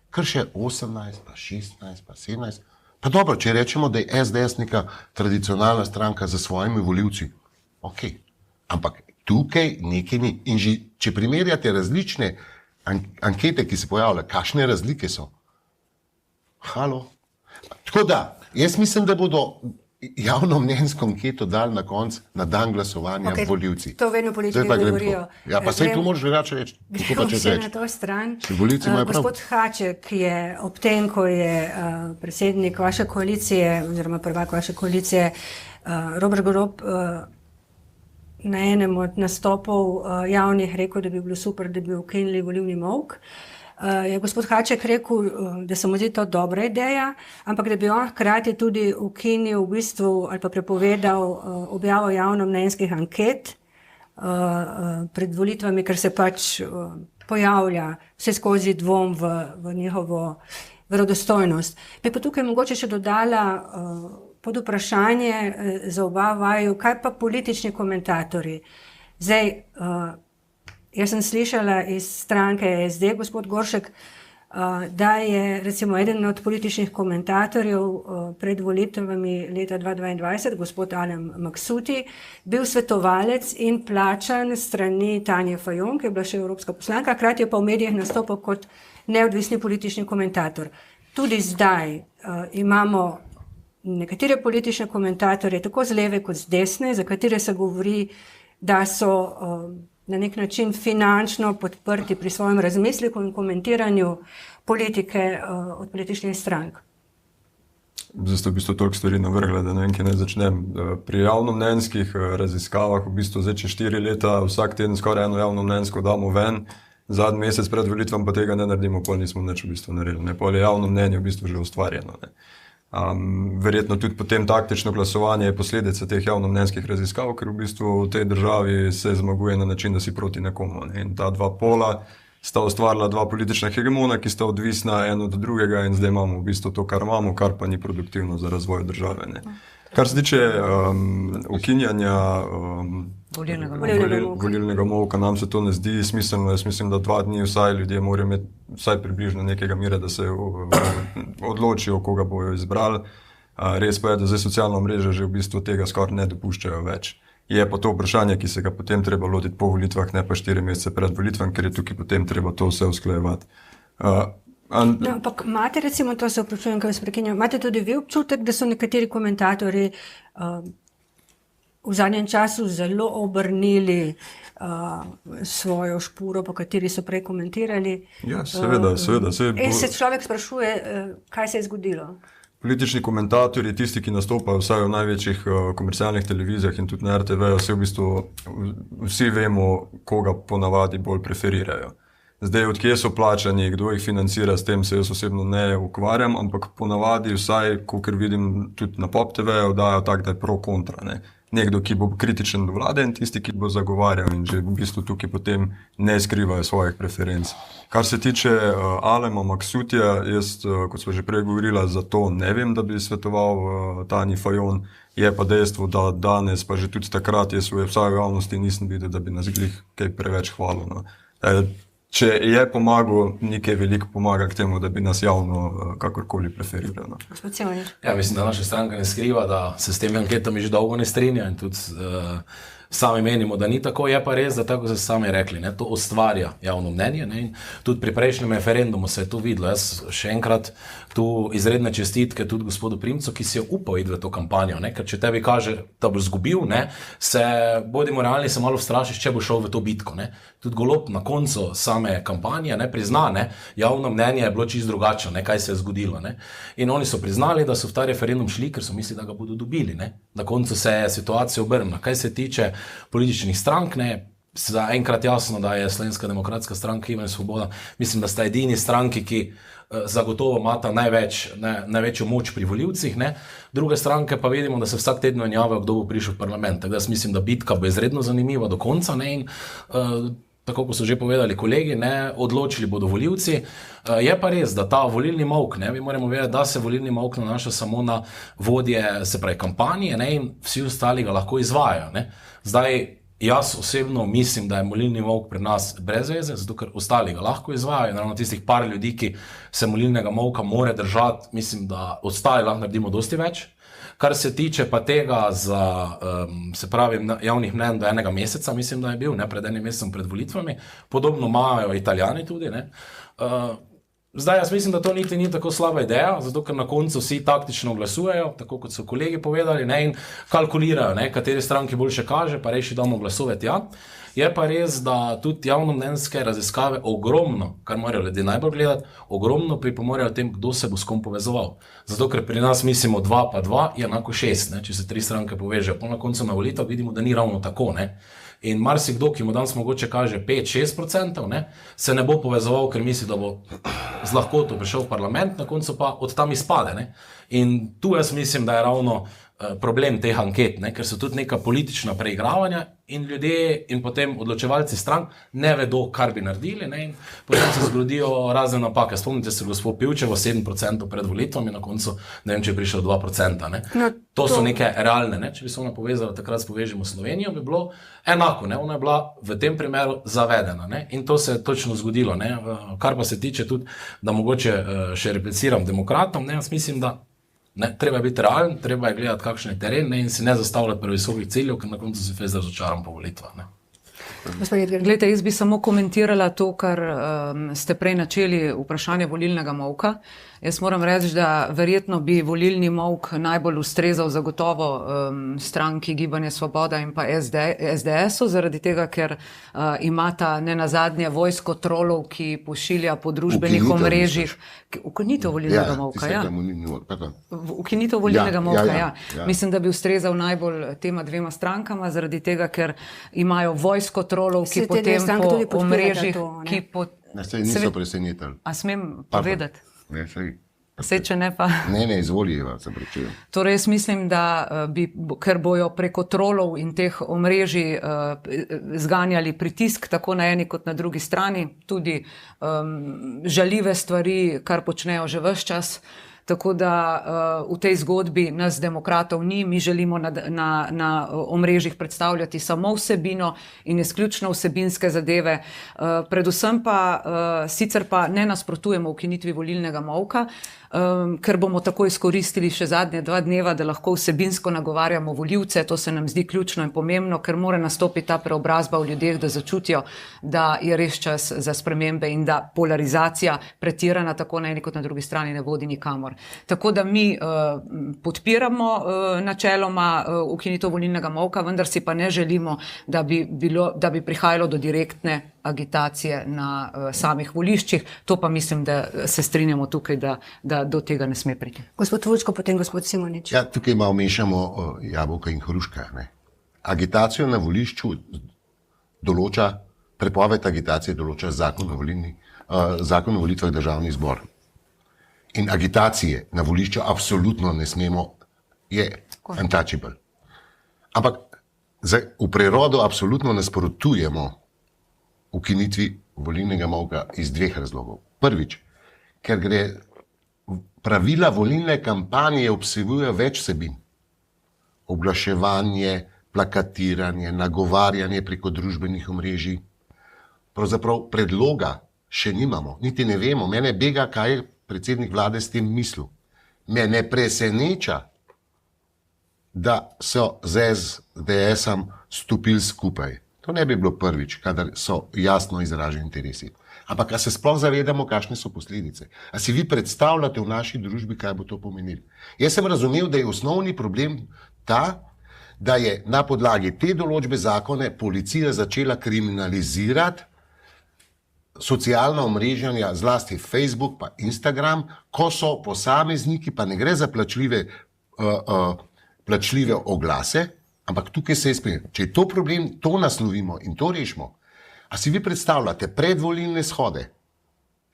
kar še 18, pa 16, pa 17. Pa dobro, če rečemo, da je SDS neka tradicionalna stranka za svojimi volivci, ok. Ampak tukaj nekaj ni. In že, če primerjate različne ankete, ki se pojavljajo, kakšne razlike so? Halo? Tako da, jaz mislim, da bodo javnomnenjsko anketo dali na koncu, na dan glasovanja volivci. To vedno politiki govorijo. Ja, pa saj to moraš drugače reči. Gremo še na to stran. Gospod Haček je ob tem, ko je predsednik vaše koalicije, oziroma prvak vaše koalicije, Robert Golob, na enem od nastopov javnih rekel, da bi bilo super, da bi ukinili volilni molk. Je gospod Haček rekel, da se mu zdi to dobra ideja, ampak da bi on hkrati tudi ukinil v bistvu ali pa prepovedal objavo javnomnenjskih anket pred volitvami, ker se pač pojavlja vse skozi dvom v njihovo verodostojnost. Bi pa tukaj mogoče še dodala pod vprašanje za oba vaju, kaj pa politični komentatorji. Zdaj, jaz sem slišala iz stranke SD, gospod Goršek, da je recimo eden od političnih komentatorjev pred volitvami leta 2022, gospod Alem Maksuti, bil svetovalec in plačan strani Tanje Fajon, ki je bila še evropska poslanka, hkrati je pa v medijih nastopal kot neodvisni politični komentator. Tudi zdaj imamo nekatere politične komentatorje, tako z leve kot z desne, za katere se govori, da so na nek način finančno podprti pri svojem razmisliku in komentiranju politike od političnih strank. Zdaj ste v bistvu toliko stvari navrgli, da ne vem, kje naj začnem. Pri javnomnenjskih raziskavah, v bistvu zdaj 4 leta, vsak teden skoraj eno javnomnenjsko damo ven, zadnji mesec pred volitvam pa tega ne naredimo, pol nismo nič v bistvu naredili. Pol je javno mnenje v bistvu že ustvarjeno. Verjetno tudi potem taktično glasovanje je posledica teh javnomnenjskih raziskav, ker v bistvu v tej državi se zmaguje na način, da si proti nekomu. In ta dva pola sta ustvarila dva politična hegemona, ki sta odvisna eno od drugega in zdaj imamo v bistvu to, kar imamo, kar pa ni produktivno za razvoj države. Kar se tiče ukinjanja volilnega molka, nam se to ne zdi smiselno. Jaz mislim, da 2 dni vsaj ljudje morajo imeti vsaj približno nekega mira, da se odločijo, koga bojo izbrali. Res pa je, da zdaj socialna mreža že v bistvu tega skoraj ne dopuščajo več. Je pa to vprašanje, ki se ga potem treba lotiti po volitvah, ne pa 4 mesece pred volitvami, ker je tukaj potem treba to vse usklajevati. No, ampak imate recimo, to se vprašujem, kaj vas prekinjam, imate tudi vi občutek, da so nekateri komentatorji v zadnjem času zelo obrnili svojo špuro, po kateri so prej komentirali? Ja, seveda. In se človek sprašuje, kaj se je zgodilo? Politični komentatorji, tisti, ki nastopajo vsaj v največjih komercialnih televizijah in tudi na RTV, se v bistvu vsi vemo, koga ponavadi bolj preferirajo. Zdaj, odkje so plačani, kdo jih financira, s tem se jaz osebno ne ukvarjam, ampak ponavadi vsaj, kolikor vidim tudi na Pop TV, dajo tak, da je pro-kontra. Nekdo, ki bo kritičen do vlade in tisti, ki bo zagovarjal in že v bistvu tukaj potem ne skrivajo svojih preferenc. Kar se tiče Alema Maksutija, jaz, kot smo že prej govorila, za to ne vem, da bi svetoval Tanji Fajon. Je pa dejstvo, da danes, pa že tudi takrat, jaz v javnosti nisem videl, da bi nas glih kaj preveč hvalil. Če je pomagal, nekaj veliko pomaga k temu, da bi nas javno kakorkoli preferiral. Ja, mislim, da naša stranka ne skriva, da se s temi anketami že dolgo ne strinja in tudi sami menimo, da ni tako, je pa res, da tako ste sami rekli, ne, to ustvarja javno mnenje, ne, in tudi pri prejšnjem referendumu se je to videlo. Jaz še enkrat tu izredne čestitke tudi gospodu Primcu, ki si je upal iti v to kampanjo, ne, ker če tebi kaže, da boš zgubil, ne, bodimo realni, se malo vstrašiš, če bo šel v to bitko, ne. Tudi Golob na koncu same kampanje, ne, prizna, ne, javno mnenje je bilo čisto drugače, ne, kaj se je zgodilo, ne. In oni so priznali, da so v ta referendum šli, ker so mislili, da ga bodo dobili, ne. Na koncu se je situacija obrnila. Kaj se tiče političnih strank, ne, za enkrat jasno, da je Slovenska demokratska stranka Gibanje Svoboda, mislim, da sta edini stranki, ki zagotovo imata največjo moč pri volivcih, ne. Druge stranke pa vidimo, da se vsak teden menjavajo, kdo bo prišel v parlament. Tako da jaz mislim, da bitka bo izredno zanimiva do konca, ne, in tako kot so že povedali kolegi, ne, odločili bodo volivci. Je pa res, da ta volilni molk, ne, mi moramo vedeti, da se volilni molk nanaša samo na vodje, se pravi kampanje, ne, in vsi ostali ga lahko izvajajo, ne. Zdaj, jaz osebno mislim, da je volilni molk pri nas brez veze, zato ker ostali ga lahko izvajajo. Naravno tistih par ljudi, ki se volilnega molka more držati, mislim, da ostali lahko naredimo dosti več. Kar se tiče pa tega za, se pravi, javnih mnenj do enega meseca, mislim, da je bil, ne, pred enim mesecem pred volitvami, podobno imajo Italijani tudi, ne. Zdaj, jaz mislim, da to niti ni tako slaba ideja, zato ker na koncu vsi taktično glasujejo, tako kot so kolegi povedali, ne, in kalkulirajo, ne, kateri stranki boljše kaže, pa reši damo glasovati, ja. Je pa res, da tudi javnomnenjske raziskave ogromno, kar morajo ljudje najbolj gledati, ogromno pripomorejo tem, kdo se bo s kom povezoval. Zato, ker pri nas mislimo 2 pa 2 je enako 6, ne, če se 3 stranke povežejo. Po na koncu na volitev vidimo, da ni ravno tako, ne. In marsikdo, ki mu danes mogoče kaže 5-6%, ne, se ne bo povezoval, ker misli, da bo z lahkoto prišel v parlament, na koncu pa od tam izpade, ne. In tu jaz mislim, da je ravno problem teh anket, ne, ker so tudi neka politična preigravanja in ljudje in potem odločevalci strank ne vedo, kar bi naredili, ne, in potem se zgodijo razne napake. Spomnite se gospod Pivčevo, 7% pred volitvami, na koncu ne vem, če je prišel 2%, ne. No, to so neke realne, ne, če bi se ona povezala, takrat povežemo Slovenijo, bi bilo enako, ne, ona je bila v tem primeru zavedena, ne, in to se je točno zgodilo, ne. Kar pa se tiče tudi, da mogoče še repliciram demokratom, ne, jaz mislim, da ne, treba biti realen, treba je gledati, kakšen je teren, ne, in si ne zastavljati previsokih ciljev, ker na koncu si fez razočaran po volitvah, ne. Glejte, jaz bi samo komentirala to, kar ste prej načeli vprašanje volilnega molka. Jaz moram reči, da verjetno bi volilni molk najbolj ustrezal zagotovo stranki Gibanje Svoboda in pa SDS-u, zaradi tega, ker imata nenazadnje vojsko trolov, ki pošilja po družbenih omrežjih. Ukinitev volilnega molka, ja. Ukinitev volilnega molka, ja. Mislim, da bi ustrezal najbolj tema dvema strankama, zaradi tega, ker imajo vojsko trolov, ki potem po omrežjih, ki po... Se niso presenetili. A smem povedati? Ne, sej. Sej, če ne pa... Ne, izvolijo, se pričujem. Torej, jaz mislim, da bi, ker bojo preko trolov in teh omrežij zganjali pritisk tako na eni kot na drugi strani, tudi žaljive stvari, kar počnejo že ves čas. Tako da v tej zgodbi nas demokratov ni, mi želimo na omrežjih predstavljati samo vsebino in izključno vsebinske zadeve. Predvsem pa, sicer pa ne nasprotujemo ukinitvi volilnega molka, ker bomo tako izkoristili še zadnje 2 dneva, da lahko vsebinsko nagovarjamo volivce. To se nam zdi ključno in pomembno, ker mora nastopiti ta preobrazba v ljudeh, da začutijo, da je res čas za spremembe in da polarizacija pretirana tako na eni kot na drugi strani ne vodi nikamor. Tako da mi podpiramo načeloma ukinitev volilnega molka, vendar si pa ne želimo, da bi prihajalo do direktne agitacije na samih voliščih. To pa mislim, da se strinjamo tukaj, da do tega ne sme priti. Gospod Vučko, potem gospod Simonič. Ja, tukaj malo mešamo jabolka in hruška, ne. Agitacijo na volišču določa, prepoved agitacije določa zakon o volitvah Državni zbor. In agitacije na volišču absolutno ne smemo, je untouchable. Ampak v prerodu absolutno nasprotujemo ukinitvi volilnega molka iz 2 razlogov. Prvič, ker pravila volilne kampanje obsegujejo več vsebin. Oglaševanje, plakatiranje, nagovarjanje preko družbenih omrežij. Pravzaprav predloga še nimamo, niti ne vemo. Mene bega, kaj je predsednik vlade s tem mislil. Me ne preseneča, da so z SDS-om stopili skupaj. To ne bi bilo prvič, kadar so jasno izraženi interesi. Ampak a se sploh zavedamo, kakšne so posledice? A si vi predstavljate v naši družbi, kaj bo to pomenilo? Jaz sem razumel, da je osnovni problem ta, da je na podlagi te določbe zakone policija začela kriminalizirati socialna omrežja, zlasti Facebook pa Instagram, ko so posamezniki, pa ne gre za plačljive oglase, ampak tukaj se je spremljeno. Če je to problem, to naslovimo in to rešimo. A si vi predstavljate predvolilne shode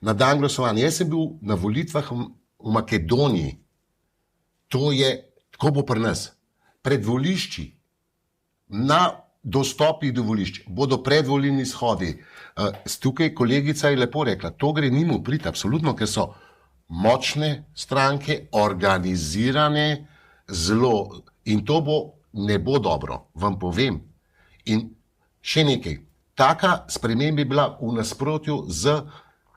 na dan glasovanja? Jaz sem bil na volitvah v Makedoniji. To je, tako bo pri nas, pred volišči, na dostopih do volišč, bodo predvolilni shodi. Tukaj kolegica je lepo rekla, to gre njim v prid, absolutno, ker so močne stranke, organizirane, zelo, in to ne bo dobro, vam povem. In še nekaj, taka sprememba je bila v nasprotju z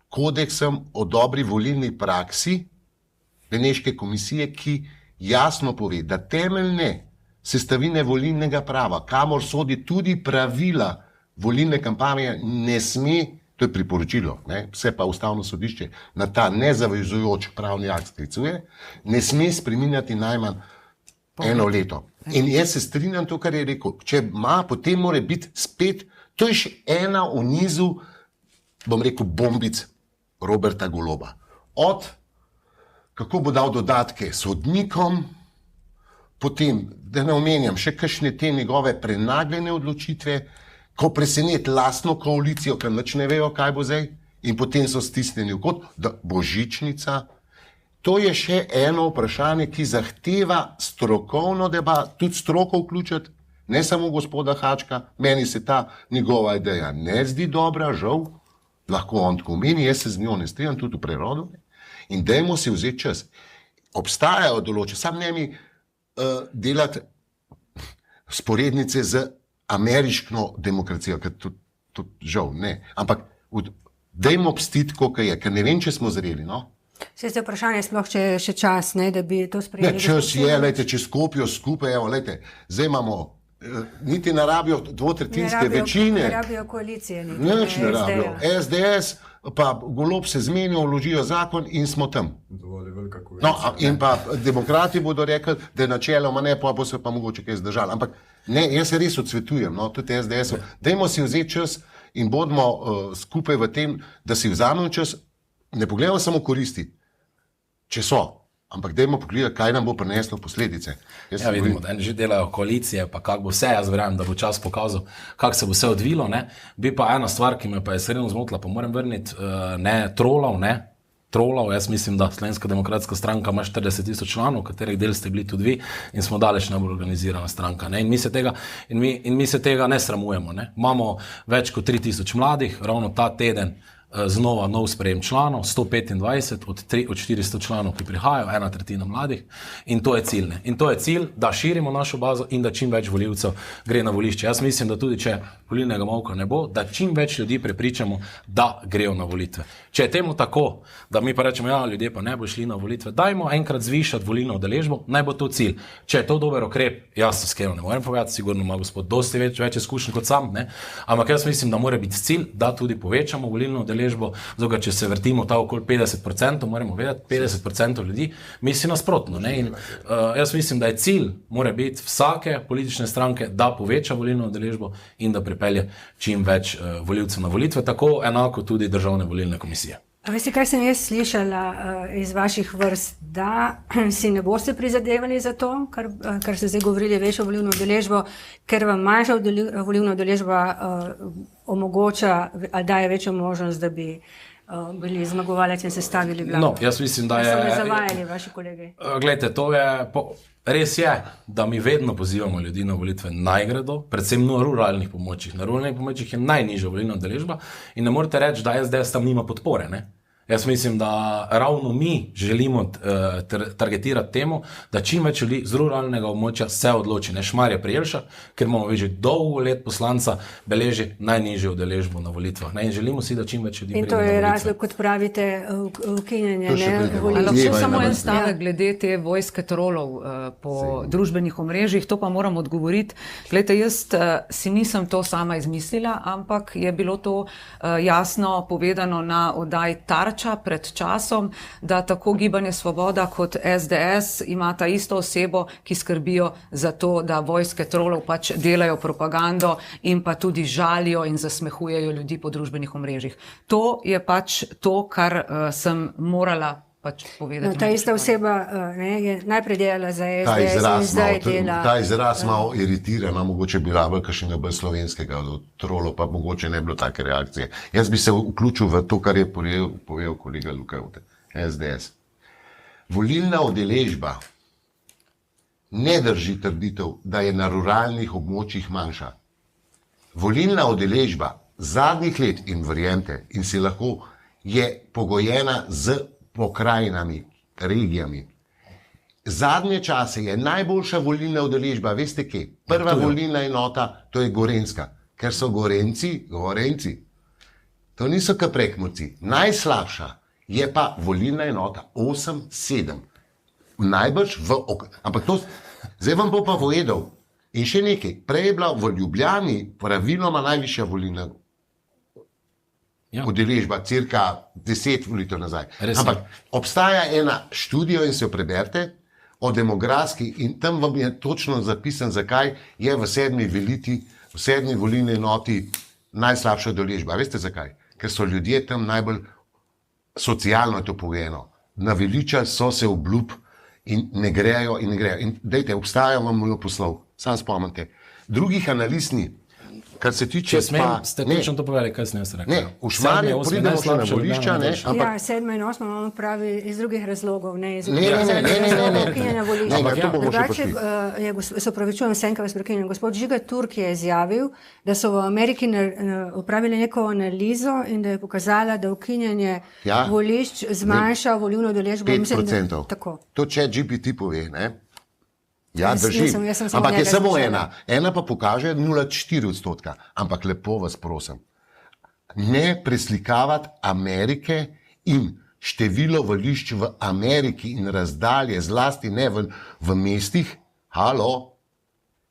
kodeksom o dobri volilni praksi Beneške komisije, ki jasno pove, da temeljne sestavine volilnega prava, kamor sodi tudi pravila volilne kampanje, ne sme, to je priporočilo, vse pa Ustavno sodišče na ta nezavezujoč pravni akt sklicuje, ne sme spreminjati najmanj eno leto. In jaz se strinjam to, kar je rekel, če ima, potem mora biti spet, to je še ena v nizu, bom rekel, bombic Roberta Goloba. Od kako bo dal dodatke sodnikom, potem, da ne omenjam, še kakšne te njegove prenagljene odločitve, ko preseneti lastno koalicijo, ker nič ne vejo, kaj bo zdaj, in potem so stisnjeni v kot, da božičnica. To je še eno vprašanje, ki zahteva strokovno debato, tudi stroko vključiti, ne samo gospoda Hačka, meni se ta njegova ideja ne zdi dobra, žal, lahko on tako meni, jaz se z njo ne strinjam, tudi v prerodu, in dajmo si vzeti čas. Obstajajo določene, sam ne mi delati sporednice z ameriško demokracijo, ker to žal ne, ampak dajmo obstiti, koliko je, ker ne vem, če smo zreli, no? Se je vprašanje sploh, če je še čas, da bi to sprejeli? Ne, čas je, lejte, če skopijo skupaj, evo, lejte, zdaj imamo, niti ne rabijo dvotretinske večine. Ne rabijo koalicije. Nič ne rabijo. SDS, pa Golob se zmenijo, vložijo zakon in smo tam. No, in pa demokrati bodo rekli, da je načeloma ne, pa bo se pa mogoče kaj zdržali. Ampak ne, jaz se res odsvetujem, no, tudi SDS-u. Dajmo si vzeti čas in bodimo skupaj v tem, da si vzamemo čas. Ne pogledamo samo koristi, če so, ampak dajmo pogledati, kaj nam bo prineslo posledice. Ja, vidimo, da že delajo koalicije, pa kako bo vse, jaz verjamem, da bo čas pokazal, kako se bo vse odvilo, ne. Bi pa ena stvar, ki me pa je sredno zmotila, pa moram vrniti, trolov, jaz mislim, da Slovenska demokratska stranka ima 40.000 članov, katerih del ste bili tudi vi, in smo daleč najbolj organizirana stranka, ne. In mi se tega ne sramujemo, ne. Imamo več kot 3.000 mladih, ravno ta teden znova nov sprejem članov, 125 od 400 članov, ki prihajajo, 1/3 mladih, in to je cilj. Ne? In to je cilj, da širimo našo bazo in da čim več volivcev gre na volišče. Jaz mislim, da tudi če volilnega molka ne bo, da čim več ljudi prepričamo, da grejo na volitve. Če je temu tako, da mi pa rečemo, ja, ljudje pa ne bo šli na volitve, dajmo enkrat zvišati volilno udeležbo, naj bo to cilj. Če je to dober ukrep, jaz se skeno ne morem povedati, sigurno ima gospod dosti več izkušenj kot sam, ne? Ampak jaz mislim, da mora biti cilj, da tudi povečamo volilno udeležbo. Zato, če se vrtimo ta okoli 50%, moramo vedeti, 50% ljudi misli nasprotno. Ne? In jaz mislim, da je cilj, mora biti vsake politične stranke, da poveča volilno udeležbo in da pripelje čim več volivcev na volitve, tako enako tudi državne volilne komisije. A veste, kaj sem jaz slišala iz vaših vrst, da si ne boste prizadevali za to, kar ste zdaj govorili, večjo volilno udeležbo, ker vam manjša volilna udeležba omogoča ali daje večjo možnost, da bi bili zmagovalec in sestavili vlado. No, jaz mislim, da je... So me zavajali vaši kolegi. Glejte, to je... Res je, da mi vedno pozivamo ljudi na volitve naj gredo, predvsem na ruralnih pomočjih. Na ruralnih pomočjih je najnižja volilna udeležba in ne morete reči, da SDS tam nima podpore, ne? Jaz mislim, da ravno mi želimo targetirati temu, da čim več ljudi z ruralnega območja se odloči. Ne Šmarje pri Jelšah, ker imamo že dolgo let poslanca, beleži najnižjo udeležbo na volitvah. Ne? In želimo si, da čim več ljudi in to je razlog, kot pravite, ukinjanje volitev. Samo en stavek glede te vojske trolov po družbenih omrežjih, to pa moram odgovoriti. Glejte, jaz si nisem to sama izmislila, ampak je bilo to jasno povedano na oddaji Tarča pred časom, da tako Gibanje Svoboda kot SDS imata isto osebo, ki skrbijo za to, da vojske trolov pač delajo propagando in pa tudi žalijo in zasmehujejo ljudi po družbenih omrežjih. To je pač to, kar sem morala povedati. No, ta ista oseba je najprej delala za SDS in zdaj dela. Ta izraz malo iritira, mogoče bi rabil kakšnega bolj slovenskega od trolov, pa mogoče ne bilo take reakcije. Jaz bi se vključil v to, kar je povedal kolega Luka Ute, SDS. Volilna udeležba ne drži trditev, da je na ruralnih območjih manjša. Volilna udeležba zadnjih let in verjemite, in si lahko je pogojena z pokrajinami, regijami. Zadnje čase je najboljša volilna udeležba, veste kje? Prva volilna enota, to je Gorenjska, ker so Gorenjci, to niso ka Prekmurci. Najslabša je pa volilna enota 8-7. Najbrž ampak to, zdaj vam bo pa povedal. In še nekaj, prej je bila v Ljubljani praviloma najvišja volilna udeležba, cirka 10 volitev nazaj. Ampak obstaja ena študija in se jo preberite o demografski in tam vam je točno zapisan, zakaj je v 7. volilni enoti najslabša udeležba. Veste zakaj? Ker so ljudje tam najbolj socialno to povedano. Naveličali so se obljub in ne grejo. In dejte, obstaja vam moj poslov. Sam spomnite. Drugih analiz ni. Kar se tiče ste točno to povedali, kaj sem jaz rekel. Ne, v Šmarju pridemo še na volišča, ne? Ja, 7. in 8. imamo pravi iz drugih razlogov, ne iz ukinjanja volišča. Drugače, se opravičujem vsem, kaj vas prekinjam. Gospod Žiga Turk je izjavil, da so v Ameriki upravili neko analizo in da je pokazala, da ukinjanje volišč zmanjša volilno udeležbo 5%. To ChatGPT pove, ne? Ja, drži. Ampak je samo ena. Ena pa pokaže 0,4%. Ampak lepo vas prosim, ne preslikavati Amerike in število volišč v Ameriki in razdalje, zlasti ne v mestih. Halo?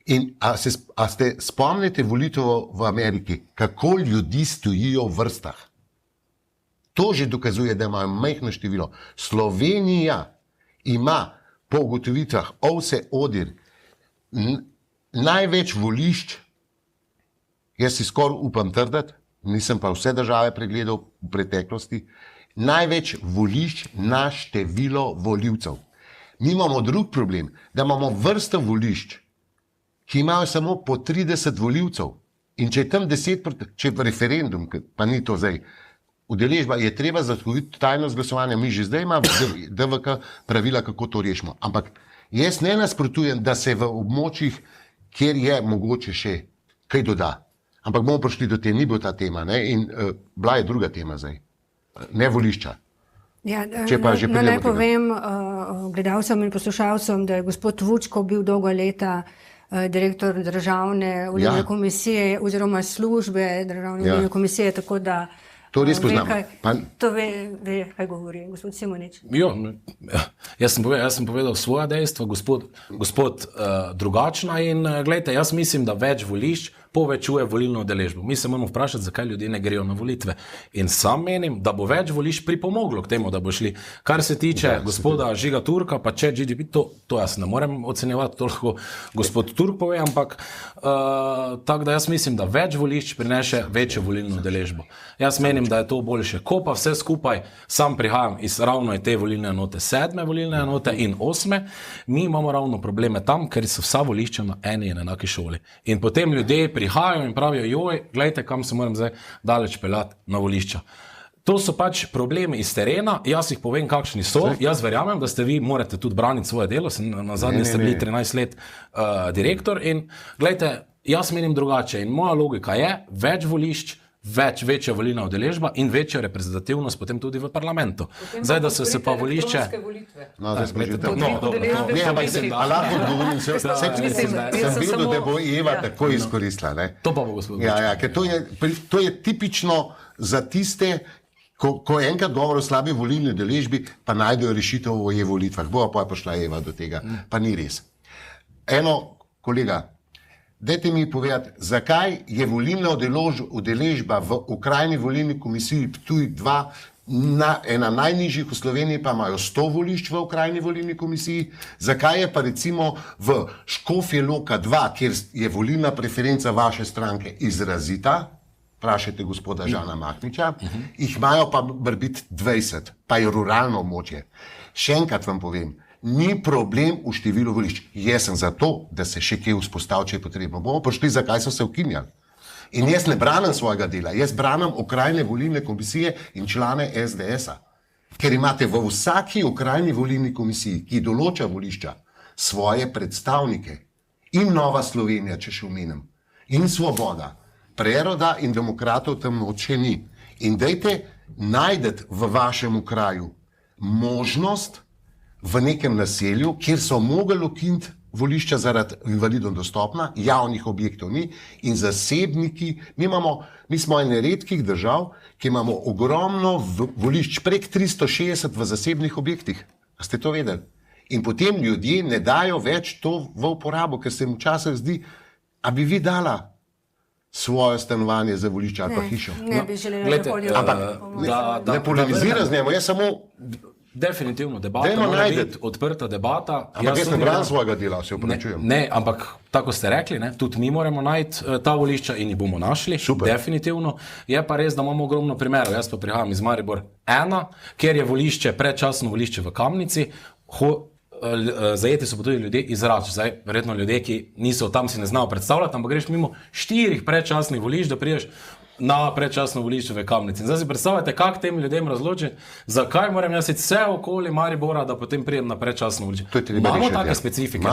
In a ste spomnite volitev v Ameriki, kako ljudi stojijo v vrstah? To že dokazuje, da imajo majhno število. Slovenija ima po ugotovitvah OVSE ODIHR največ volišč, jaz si skoraj upam trditi, nisem pa vse države pregledal v preteklosti, največ volišč na število volivcev. Mi imamo drug problem, da imamo vrsto volišč, ki imajo samo po 30 volivcev. In če je tam 10%, če je referendum, pa ni to zdaj, udeležba, je treba zagotoviti tajnost glasovanja. Mi že zdaj imamo DVK pravila, kako to rešimo. Ampak jaz ne nasprotujem, da se v območjih, kjer je mogoče še kaj doda. Ampak bomo prišli do te, ni bila ta tema. Ne? In bila je druga tema zdaj. Ne volišča. Ja, naj povem gledalcem in poslušalcem, da je gospod Vučko bil dolgo leta direktor državne volilne komisije oziroma službe državne volilne komisije, tako da to res poznam. To ve, kaj govori, gospod Simonič. Jaz sem povedal svoja dejstva, gospod drugačna in gledajte, jaz mislim, da več volišč povečuje volilno udeležbo. Mi se moramo vprašati, zakaj ljudje ne grejo na volitve. In sam menim, da bo več volišč pripomoglo k temu, da bo šli. Kar se tiče gospoda Žiga Turka, pa ChatGPT, to jaz ne morem ocenjevati, toliko gospod Turk pove, ampak tako da jaz mislim, da več volišč prineše večjo volilno udeležbo. Jaz menim, da je to boljše. Ko pa vse skupaj, sam prihajam iz ravno te volilne enote, 7. volilne enote in 8. Mi imamo ravno probleme tam, ker so vsa volišča na eni in enaki šoli. In potem ljudje prihajajo in pravijo, joj, gledajte, kam se moram zdaj daleč peljati na volišča. To so pač problemi iz terena, jaz jih povem, kakšni so. Jaz verjamem, da ste vi, morate tudi braniti svoje delo, na zadnje ste bili 13 let direktor in gledajte, jaz menim drugače in moja logika je, več volišč, večja volilna udeležba in večja reprezentativnost potem tudi v parlamentu. Zdaj, da so se pa volišče... No, zdaj smo že tam. udeležbe Ne, ampak so lahko odgovorim, sem videl, da bo Eva tako izkoristila. Ne? To pa bo gospod. Ja, ker to je tipično za tiste, ko enkrat govorijo o slabi volilni udeležbi, pa najdejo rešitev o e-volitvah. Bo pa je prišla Eva do tega, pa ni res. Eno, kolega, dajte mi povedati, zakaj je volilna udeležba v okrajni volilni komisiji Ptuj 2 ena najnižjih v Sloveniji, pa imajo 100 volišč v okrajni volilni komisiji, zakaj je pa recimo v Škofje Loka 2, kjer je volilna preferenca vaše stranke izrazita, vprašajte gospoda Žana Mahniča, jih imajo pa biti 20, pa je ruralno območje. Še enkrat vam povem, ni problem v številu volišč. Jaz sem za to, da se še kje vzpostavi, če je potrebno. Bomo prišli, zakaj so se ukinjali. In jaz ne branim svojega dela, jaz branim okrajne volilne komisije in člane SDS-a. Ker imate v vsaki okrajni volilni komisiji, ki določa volišča, svoje predstavnike in Nova Slovenija, če še omenim, in Svoboda, Preroda in Demokratov tam noče ni. In dajte najdete v vašem kraju možnost v nekem naselju, kjer so mogli ukiniti volišča zaradi invalidom dostopna, javnih objektov ni in zasebniki, mi smo ene redkih držav, ki imamo ogromno volišč, prek 360 v zasebnih objektih. A ste to vedeli? In potem ljudje ne dajo več to v uporabo, ker se jim včasih zdi, a bi vi dala svoje stanovanje za volišče ali pa hišo. Ne bi želeli, da hodijo. Ne polemizira z njemu, jaz samo... Definitivno, debata mora biti odprta debata. Ampak jaz ne branim svojega dela, se opravičujem. Ne, ampak tako ste rekli, tudi mi moramo najti ta volišča in jih bomo našli. Super. Definitivno. Je pa res, da imamo ogromno primerov. Jaz pa prihajam iz Maribor 1, kjer je volišče, predčasno volišče v Kamnici, zajeti so pa tudi ljudje iz Rač. Zdaj, verjetno ljudje, ki niso tam, si ne znajo predstavljati, ampak greš mimo 4 predčasnih volišč, da prideš na predčasno volišče v Kamnici. In zdaj si predstavljate, kako tem ljudem razločiti, zakaj moram jaz iti vse okoli Maribora, da potem pridem na predčasno volišče. Imamo take specifike.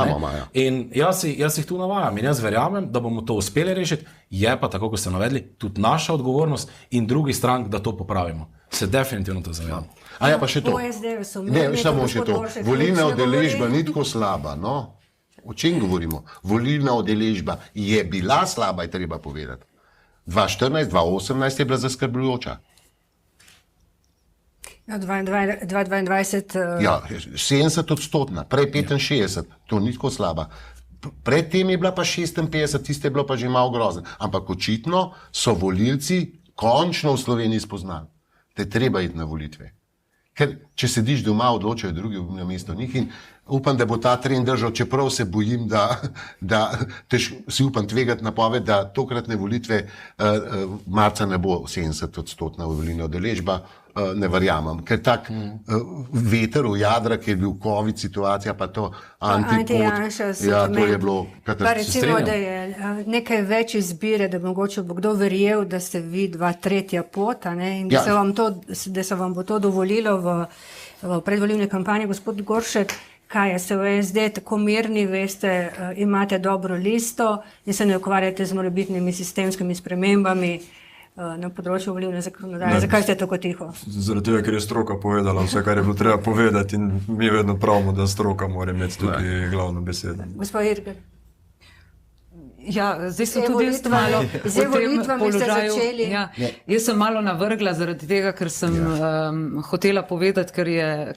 In jaz jih tu navajam in jaz verjamem, da bomo to uspeli rešiti, je pa tako, kot ste navedli, tudi naša odgovornost in drugih strank, da to popravimo. Se definitivno to zavedam. A ja, pa še to. Ne, samo še to. Volilna udeležba ni tako slaba, no. O čem govorimo? Volilna udeležba je bila slaba, je treba povedati. 2014, 2018 je bila zaskrbljujoča. 2022... Ja, 70%, prej 65%, to ni tako slaba. Predtem je bila pa 56, tiste je bilo pa že malo grozno. Ampak očitno so volilci končno v Sloveniji spoznali, da je treba iti na volitve. Ker če sediš doma, odločajo drugi na mesto njih in upam, da bo ta trend držal, čeprav se bojim, da si upam tvegati napoved, da tokratne volitve marca ne bo 70% volilna udeležba, ne verjamem. Ker tak veter v jadra, ki je bil COVID situacija, pa to anti-Janša, ja, to je bilo pa recimo, da je nekaj več izbire, da bi mogoče bo kdo verjel, da ste vi dva tretja pota, ne? In da se vam bo to dovolilo v predvolilni kampanji. Gospod Goršek, kaj je, ste v SD tako mirni, veste, imate dobro listo in se ne ukvarjate z morebitnimi sistemskimi spremembami na področju volilne zakonodaje. Zakaj ste tako tiho? Zaradi tega, ker je stroka povedala vse, kar je bilo treba povedati in mi vedno pravimo, da stroka mora imeti tudi glavno besedo. Gospod Irgl. Ja, zdaj so tudi malo v tem položaju. Ja, jaz sem malo navrgla zaradi tega, ker sem hotela povedati,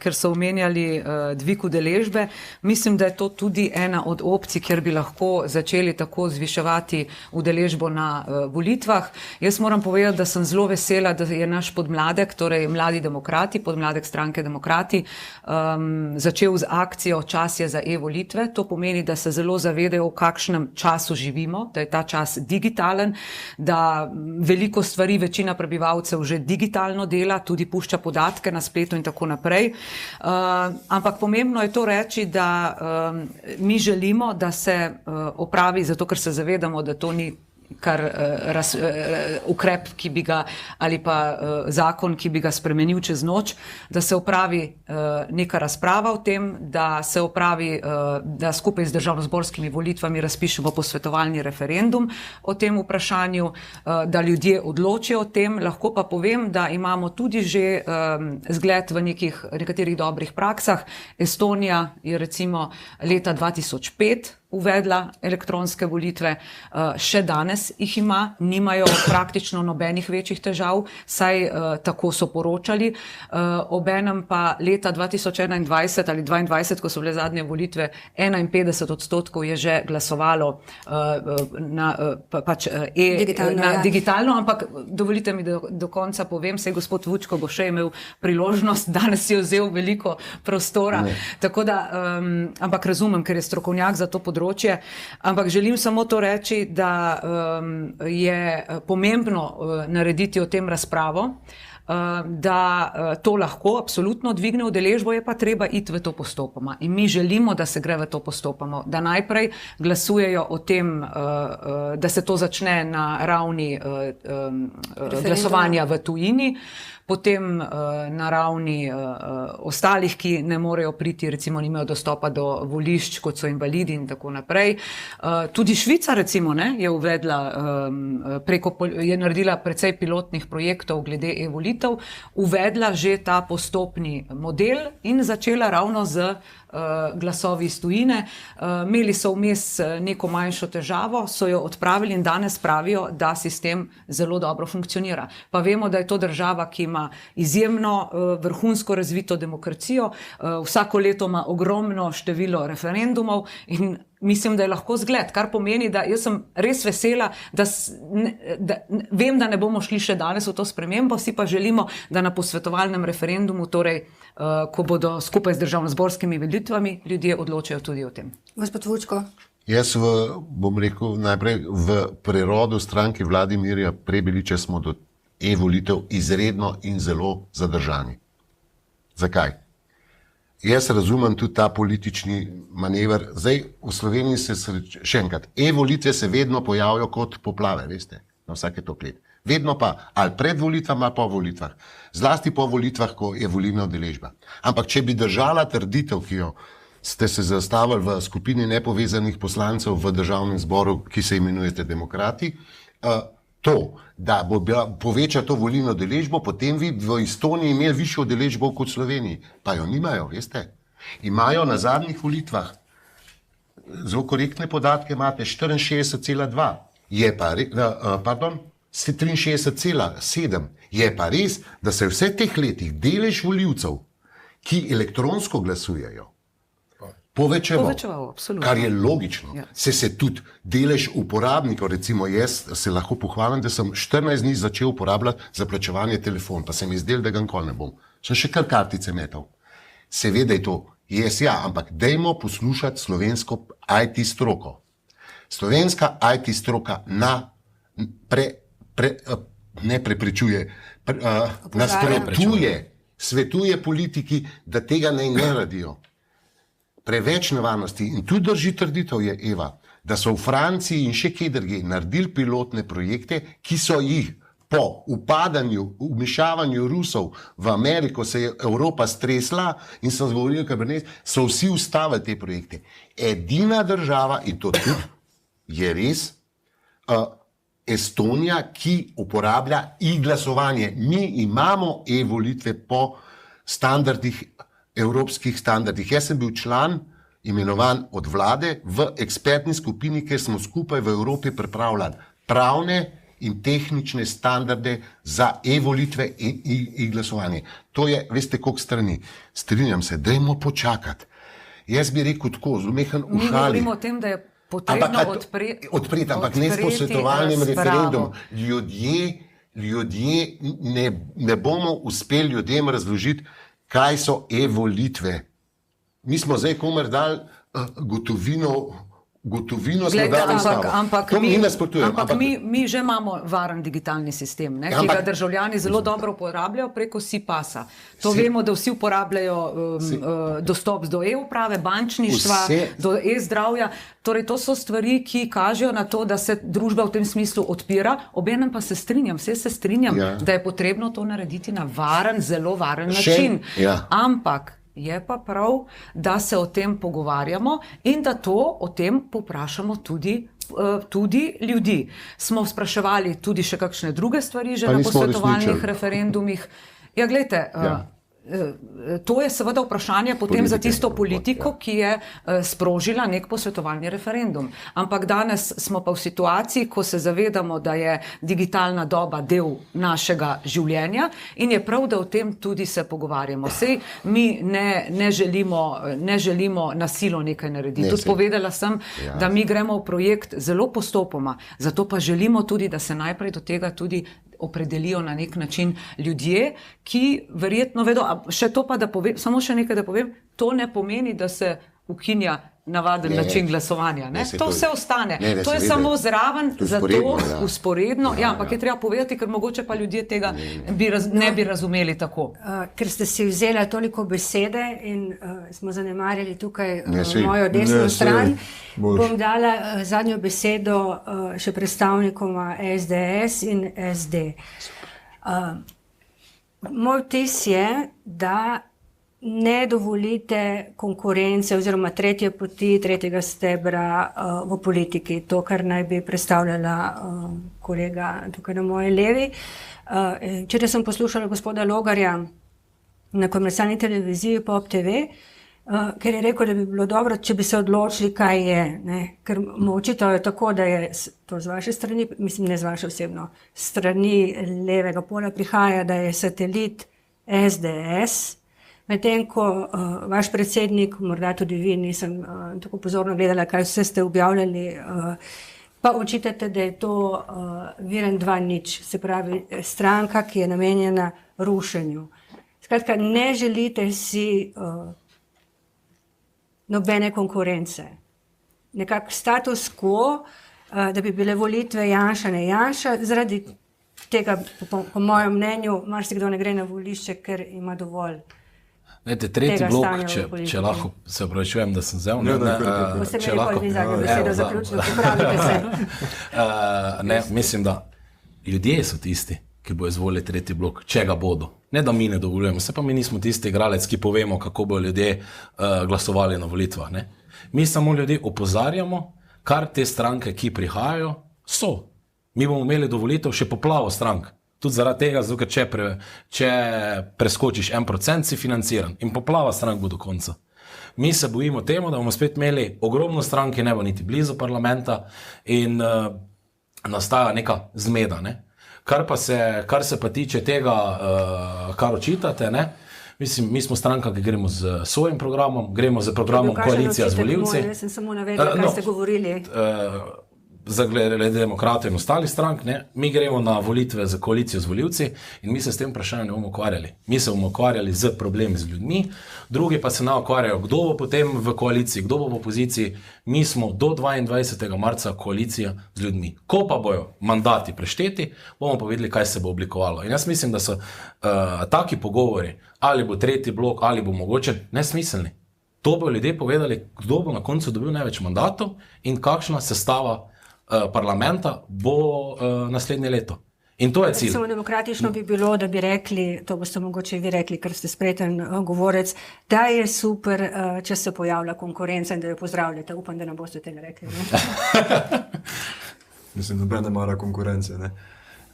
ker so omenjali dvig udeležbe. Mislim, da je to tudi ena od opcij, kjer bi lahko začeli tako zviševati udeležbo na volitvah. Jaz moram povedati, da sem zelo vesela, da je naš podmladek, torej Mladi demokrati, podmladek stranke Demokrati, začel z akcijo Čas je za e-volitve. To pomeni, da se zelo zavedajo, v kakšnem času živimo, da je ta čas digitalen, da veliko stvari večina prebivalcev že digitalno dela, tudi pušča podatke na spletu in tako naprej. Ampak pomembno je to reči, da mi želimo, da se opravi, zato ker se zavedamo, da to ni ukrep, ki bi ga, ali pa zakon, ki bi ga spremenil čez noč, da se opravi neka razprava o tem, da se opravi, da skupaj z državnozborskimi volitvami razpišemo posvetovalni referendum o tem vprašanju, da ljudje odločijo o tem. Lahko pa povem, da imamo tudi že zgled v nekaterih dobrih praksah. Estonija je recimo leta 2005 uvedla elektronske volitve, še danes jih ima, nimajo praktično nobenih večjih težav, saj tako so poročali. Obenem pa leta 2021 ali 2022, ko so bile zadnje volitve, 51% je že glasovalo digitalno, ampak dovolite mi, da do konca povem, saj gospod Vučko bo še imel priložnost, danes si je vzel veliko prostora, tako da, ampak razumem, ker je strokovnjak za to področje, ampak želim samo to reči, da je pomembno narediti o tem razpravo, da to lahko absolutno dvigne udeležbo, je pa treba iti v to postopoma. In mi želimo, da se gre v to postopoma, da najprej glasujejo o tem, da se to začne na ravni glasovanja v tujini, potem na ravni ostalih, ki ne morejo priti, recimo nimajo dostopa do volišč, kot so invalidi in tako naprej. Tudi Švica recimo je uvedla, je naredila precej pilotnih projektov glede e-volitev, uvedla že ta postopni model in začela ravno z glasovi iz tujine. Imeli so vmes neko manjšo težavo, so jo odpravili in danes pravijo, da sistem zelo dobro funkcionira. Pa vemo, da je to država, ki ima izjemno vrhunsko razvito demokracijo, vsako leto ima ogromno število referendumov in mislim, da je lahko zgled, kar pomeni, da jaz sem res vesela, da vem, da ne bomo šli še danes v to spremembo, si pa želimo, da na posvetovalnem referendumu, torej, ko bodo skupaj z državnozborskimi volitvami, ljudje odločajo tudi o tem. Gospod Vučko. Jaz bom rekel najprej, v prerodu stranke Vladimirja Prebiliča smo do e-volitev izredno in zelo zadržani. Zakaj? Jaz razumem tudi ta politični manever. Zdaj, v Sloveniji še enkrat, e-volitve se vedno pojavijo kot poplave, veste, na vsake toliko let. Vedno pa, ali pred volitvami, ali po volitvah. Zlasti po volitvah, ko je volilna udeležba. Ampak, če bi držala trditev, ki jo ste se zastavili v skupini nepovezanih poslancev v državnem zboru, ki se imenujete demokrati, to, da bo poveča to volilno udeležbo, potem vi v Estoniji imeli višjo udeležbo kot v Sloveniji. Pa jo nimajo, veste. Imajo na zadnjih volitvah, zelo korektne podatke imate, 64,2. Je pa, pardon, 63,7. Je pa res, da se vse teh letih delež volivcev, ki elektronsko glasujejo, povečeval, absolutno. Kar je logično. Ja. Se tudi delež uporabnikov, recimo jaz se lahko pohvalim, da sem 14 dni začel uporabljati za plačevanje telefon, pa se mi zdel, da ga nikoli ne bom. Sem še kar kartice metal. Seveda je to, ampak dajmo poslušati slovensko IT stroko. Slovenska IT stroka nasprotuje, svetuje politiki, da tega ne naredijo. Preveč nevarnosti in tu drži trditev je, Eva, da so v Franciji in še kje drugje naredili pilotne projekte, ki so jih po vmešavanju Rusov v Ameriko, se je Evropa stresla in so govorili, so vsi ustavili te projekte. Edina država, in to tudi je res, Estonija, ki uporablja e-glasovanje. Mi imamo e-volitve po standardih, evropskih standardih. Jaz sem bil član, imenovan od vlade, v ekspertni skupini, kjer smo skupaj v Evropi pripravljali pravne in tehnične standarde za e-volitve in e-glasovanje. To je, veste, koliko strani. Strinjam se, dajmo počakati. Jaz bi rekel tako, zmehen v šali. Mi govorimo o tem, da je potrebno odpreti, ampak ne s posvetovalnim referendumom. Ljudje ne bomo uspeli ljudem razložiti, kaj so e-volitve. Mi smo zdaj komer dali gotovino gotovino smo Glejte, dali slabo. To mi nasprotujemo. Ampak mi že imamo varen digitalni sistem, ne, ki ga državljani zelo dobro uporabljajo preko SIPAS-a. To vemo, da vsi uporabljajo dostop do e-uprave, bančništva, do e-zdravja. Torej, to so stvari, ki kažejo na to, da se družba v tem smislu odpira. Obenem pa se strinjam, da je potrebno to narediti na varen, zelo varen način. Ampak je pa prav, da se o tem pogovarjamo in da o tem povprašamo tudi ljudi. Smo spraševali tudi še kakšne druge stvari že na posvetovalnih referendumih. Ja, glejte, to je seveda vprašanje potem za tisto politiko, ki je sprožila nek posvetovalni referendum. Ampak danes smo pa v situaciji, ko se zavedamo, da je digitalna doba del našega življenja in je prav, da o tem tudi se pogovarjamo. Sej mi ne želimo na silo nekaj narediti. Tudi povedala sem, da mi gremo v projekt zelo postopoma, zato pa želimo tudi, da se najprej do tega tudi opredelijo na nek način ljudje, ki verjetno vedo, še to pa, da povem, samo še nekaj, da povem, to ne pomeni, da se ukinja navaden način glasovanja. To vse ostane. To je samo zraven, zato usporedno. Ja, ampak je treba povedati, ker mogoče pa ljudje tega ne bi razumeli tako. Ker ste si vzela toliko besede in smo zanemarjali tukaj mojo desno stran, bom dala zadnjo besedo še predstavnikoma SDS in SD. Moj vtis je, da ne dovolite konkurence oziroma tretje poti, tretjega stebra v politiki, to, kar naj bi predstavljala kolega tukaj na moji levi. Včeraj sem poslušala gospoda Logarja na komercialni televiziji Pop TV, ker je rekel, da bi bilo dobro, če bi se odločili, kaj je. Ker mu očitajo tako, da je to z vaše strani, mislim, ne z vaše osebno, strani levega pola prihaja, da je satelit SDS, medtem ko vaš predsednik, morda tudi vi, nisem tako pozorno gledala, kaj vse ste objavljali, pa očitate, da je to Viren 2.0, se pravi stranka, ki je namenjena rušenju. Skratka, ne želite si nobene konkurence. Nekak status quo, da bi bile volitve Janša, ne Janša, zaradi tega, po mojem mnenju, marsikdo ne gre na volišče, ker ima dovolj. Tretji blok, če lahko se opravičujem, da sem vzel. Če lahko vi zadnjo besedo zaključili, pripravite se. Mislim, da ljudje so tisti, ki bo izvolili tretji blok, če ga bodo. Ne, da mi ne dovoljujemo, se pa mi nismo tisti igralec, ki povemo, kako bo ljudje glasovali na volitvah. Mi samo ljudi opozarjamo, kar te stranke, ki prihajajo, so. Mi bomo imeli do volitev še poplavo strank. Tudi zaradi tega, če preskočiš 1%, si financiran in poplava strank bo do konca. Mi se bojimo temu, da bomo spet imeli ogromno strank, ki ne bo niti blizu parlamenta in nastaja neka zmeda. Kar se pa tiče tega, kar očitate, mislim, mi smo stranka, ki gremo z svojim programom, gremo z programom Koalicija z volivci. Jaz sem samo navedla, kaj ste govorili. Za glede demokratov in ostalih strank, mi gremo na volitve za koalicijo z volivci in mi se s tem vprašanjem ne bomo ukvarjali. Mi se bomo ukvarjali z problemi z ljudmi, drugi pa se ne ukvarjajo, kdo bo potem v koaliciji, kdo bo v opoziciji. Mi smo do 22. marca koalicija z ljudmi. Ko pa bojo mandati prešteti, bomo pa videli, kaj se bo oblikovalo. In jaz mislim, da so taki pogovori, ali bo tretji blok, ali bo mogoče, nesmiselni. To bo ljudje povedali, kdo bo na koncu dobil največ mandatov in kakšna sestava parlamenta bo naslednje leto. In to je cilj. Samo demokratično bi bilo, da bi rekli, to boste mogoče vi rekli, ker ste spreten govorec, da je super, če se pojavlja konkurenca in da jo pozdravljate. Upam, da ne boste tega rekli. Mislim, da ne mara konkurence,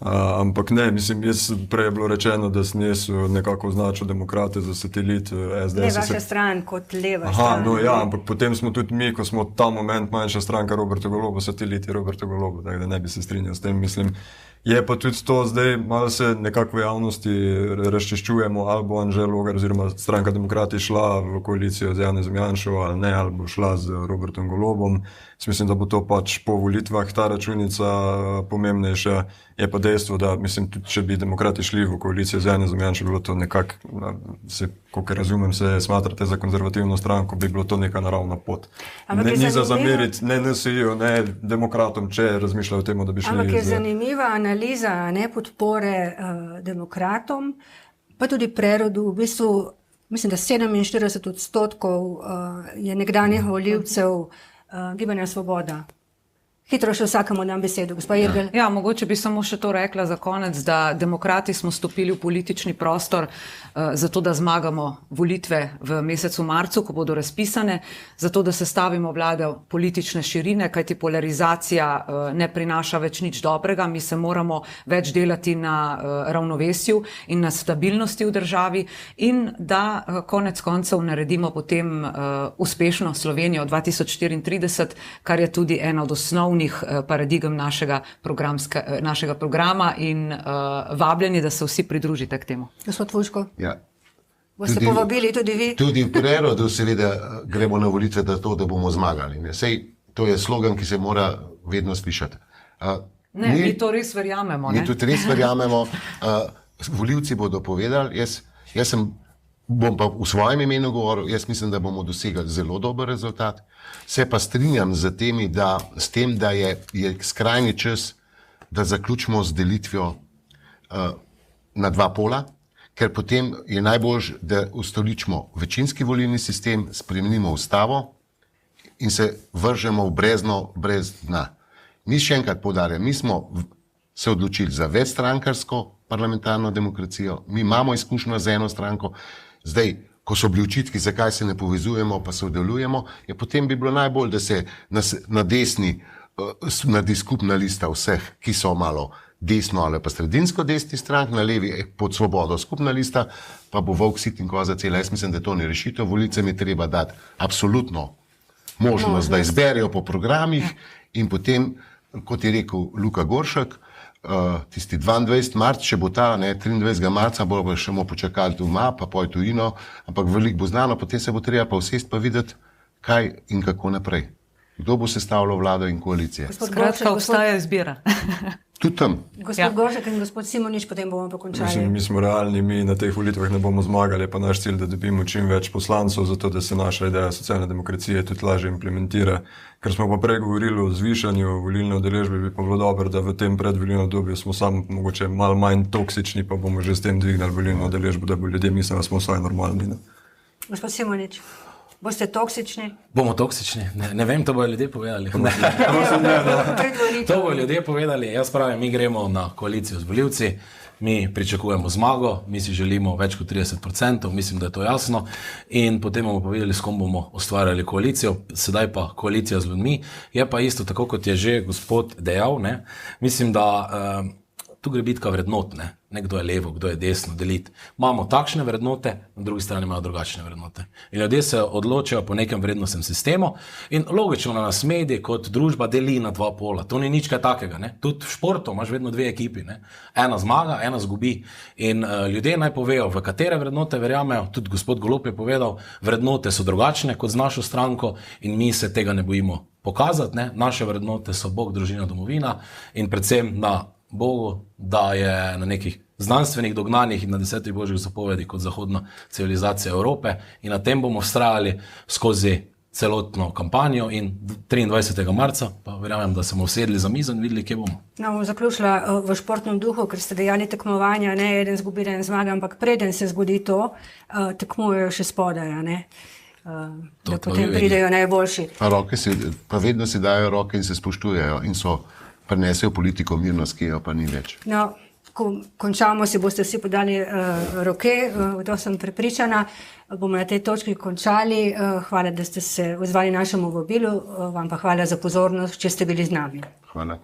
ampak ne, mislim, prej je bilo rečeno, da sem jaz nekako označil demokrate za satelit SDS. Ne vaša stran kot leva stran. Ampak potem smo tudi mi, ko smo ta moment manjša stranka Roberta Goloba, sateliti Roberta Goloba, tako da ne bi se strinjal s tem, mislim. Je pa tudi to zdaj, malo se nekako v javnosti razčiščujemo, ali bo Anže Logar oziroma stranka Demokrati šla v koalicijo z Janezom Janšo ali ne, ali bo šla z Robertom Golobom. Mislim, da bo to pač po volitvah ta računica pomembnejša. Je pa dejstvo, da mislim, tudi če bi demokrati šli v koalicijo z Janezom Janšo, bilo to nekako, koliko razumem, se smatrate za konzervativno stranko, bi bilo to neka naravna pot. Ni za zameriti ne NSI-ju, ne demokratom, če razmišljajo o tem, da bi šli. Ampak je zanimiva analiza podpore demokratom, pa tudi prerodu. V bistvu, mislim, da 47% je nekdanjih volivcev Gibanja Svoboda. Hitro še vsakemu dam besedo, gospa Irgl. Ja, mogoče bi samo še to rekla za konec, da demokrati smo stopili v politični prostor zato, da zmagamo volitve v mesecu marcu, ko bodo razpisane, zato, da sestavimo vlade politične širine, kajti polarizacija ne prinaša več nič dobrega, mi se moramo več delati na ravnovesju in na stabilnosti v državi in da konec koncev naredimo potem uspešno Slovenijo 2034, kar je tudi ena od osnovnih paradigem našega programa in vabljeni, da se vsi pridružite k temu. Gospod Vučko, Ja. boste povabili tudi vi? Tudi v prerodu seveda gremo na volitve za to, da bomo zmagali. Ne. Sej, to je slogan, ki se mora vedno slišati. Mi to res verjamemo. Mi tudi res verjamemo. Volivci bodo povedali, jaz bom pa v svojem imenu govoril, jaz mislim, da bomo dosegli zelo dober rezultat. Se pa strinjam s tem, da je skrajni čas, da zaključimo z delitvijo na dva pola, ker potem je najbolj, da ustoličimo večinski volilni sistem, spremenimo ustavo in se vržemo v brezno brez dna. Mi še enkrat poudarjam, mi smo se odločili za večstrankarsko parlamentarno demokracijo, mi imamo izkušnjo z eno stranko. Zdaj, ko so bili očitki, zakaj se ne povezujemo, pa sodelujemo, je potem bi bilo najbolj, da se na desni naredi skupna lista vseh, ki so malo desno ali pa sredinsko desni strank, na levi pod Svobodo skupna lista, pa bo volk sit in koza cela. Jaz mislim, da to ni rešitev. Volivcem je treba dati absolutno možnost, da izberejo po programih in potem, kot je rekel Luka Goršek, tisti 22. marc, če bo ta, 23. marca, bomo še počakali doma, pa poj tujino, ampak veliko bo znano, potem se bo treba pa vsest pa videti, kaj in kako naprej. Kdo bo sestavljal vlado in koalicije. Skratka, obstaja izbira. Tudi tam. Gospod Goršek in gospod Simonič, potem bomo pa končali. Mi smo realni, mi na teh volitvah ne bomo zmagali, pa naš cilj, da dobimo čim več poslancev, zato da se naša ideja socialne demokracije tudi lažje implementira. Ker smo pa prej govorili o zvišanju volilne udeležbe, bi pa bilo dobro, da v tem predvolilnem obdobju smo samo mogoče malo manj toksični, pa bomo že s tem dvignali volilno udeležbo, da bo ljudje mislili, da smo vsaj normalni. Gospod Simonič, boste toksični? Bomo toksični? Ne vem, to bojo ljudje povedali. To bojo ljudje povedali. Jaz pravim, mi gremo na koalicijo z volivci, mi pričakujemo zmago, mi si želimo več kot 30%, mislim, da je to jasno, in potem bomo povedali, s kom bomo ustvarjali koalicijo, sedaj pa koalicija z ljudmi. Je pa isto, tako kot je že gospod dejal, mislim, da tu gre bitka vrednot, kdo je levo, kdo je desno, deliti. Imamo takšne vrednote, na drugi strani imajo drugačne vrednote. In ljudje se odločajo po nekem vrednostnem sistemu in logično na nas mediji kot družba deli na dva pola. To ni nič kaj takega. Tudi v športu imaš vedno dve ekipi. Ena zmaga, ena zgubi. In ljudje naj povejo, v katere vrednote verjamejo. Tudi gospod Golob je povedal, vrednote so drugačne kot z našo stranko in mi se tega ne bojimo pokazati. Naše vrednote so Bog, družina, domovina in predvsem na Bogu, da je na nekih znanstvenih dognanjih in na 10 božjih zapovedi kot zahodna civilizacija Evrope in na tem bomo vztrajali skozi celotno kampanjo in 23. marca pa verjamem, da se bomo usedli za mizo in videli, kje bomo. Bom zaključila v športnem duhu, ker ste dejali tekmovanja, ne eden zgubi, eden zmaga, ampak preden se zgodi to, tekmujejo še spodaj, da potem pridejo najboljši. Pa vedno si dajo roke in se spoštujejo in prinesejo politiko mirnost, ki jo pa ni več. No, ko končamo, si boste vsi podali roke, to sem prepričana. Bomo na tej točki končali. Hvala, da ste se odzvali našemu vabilu, vam pa hvala za pozornost, če ste bili z nami. Hvala.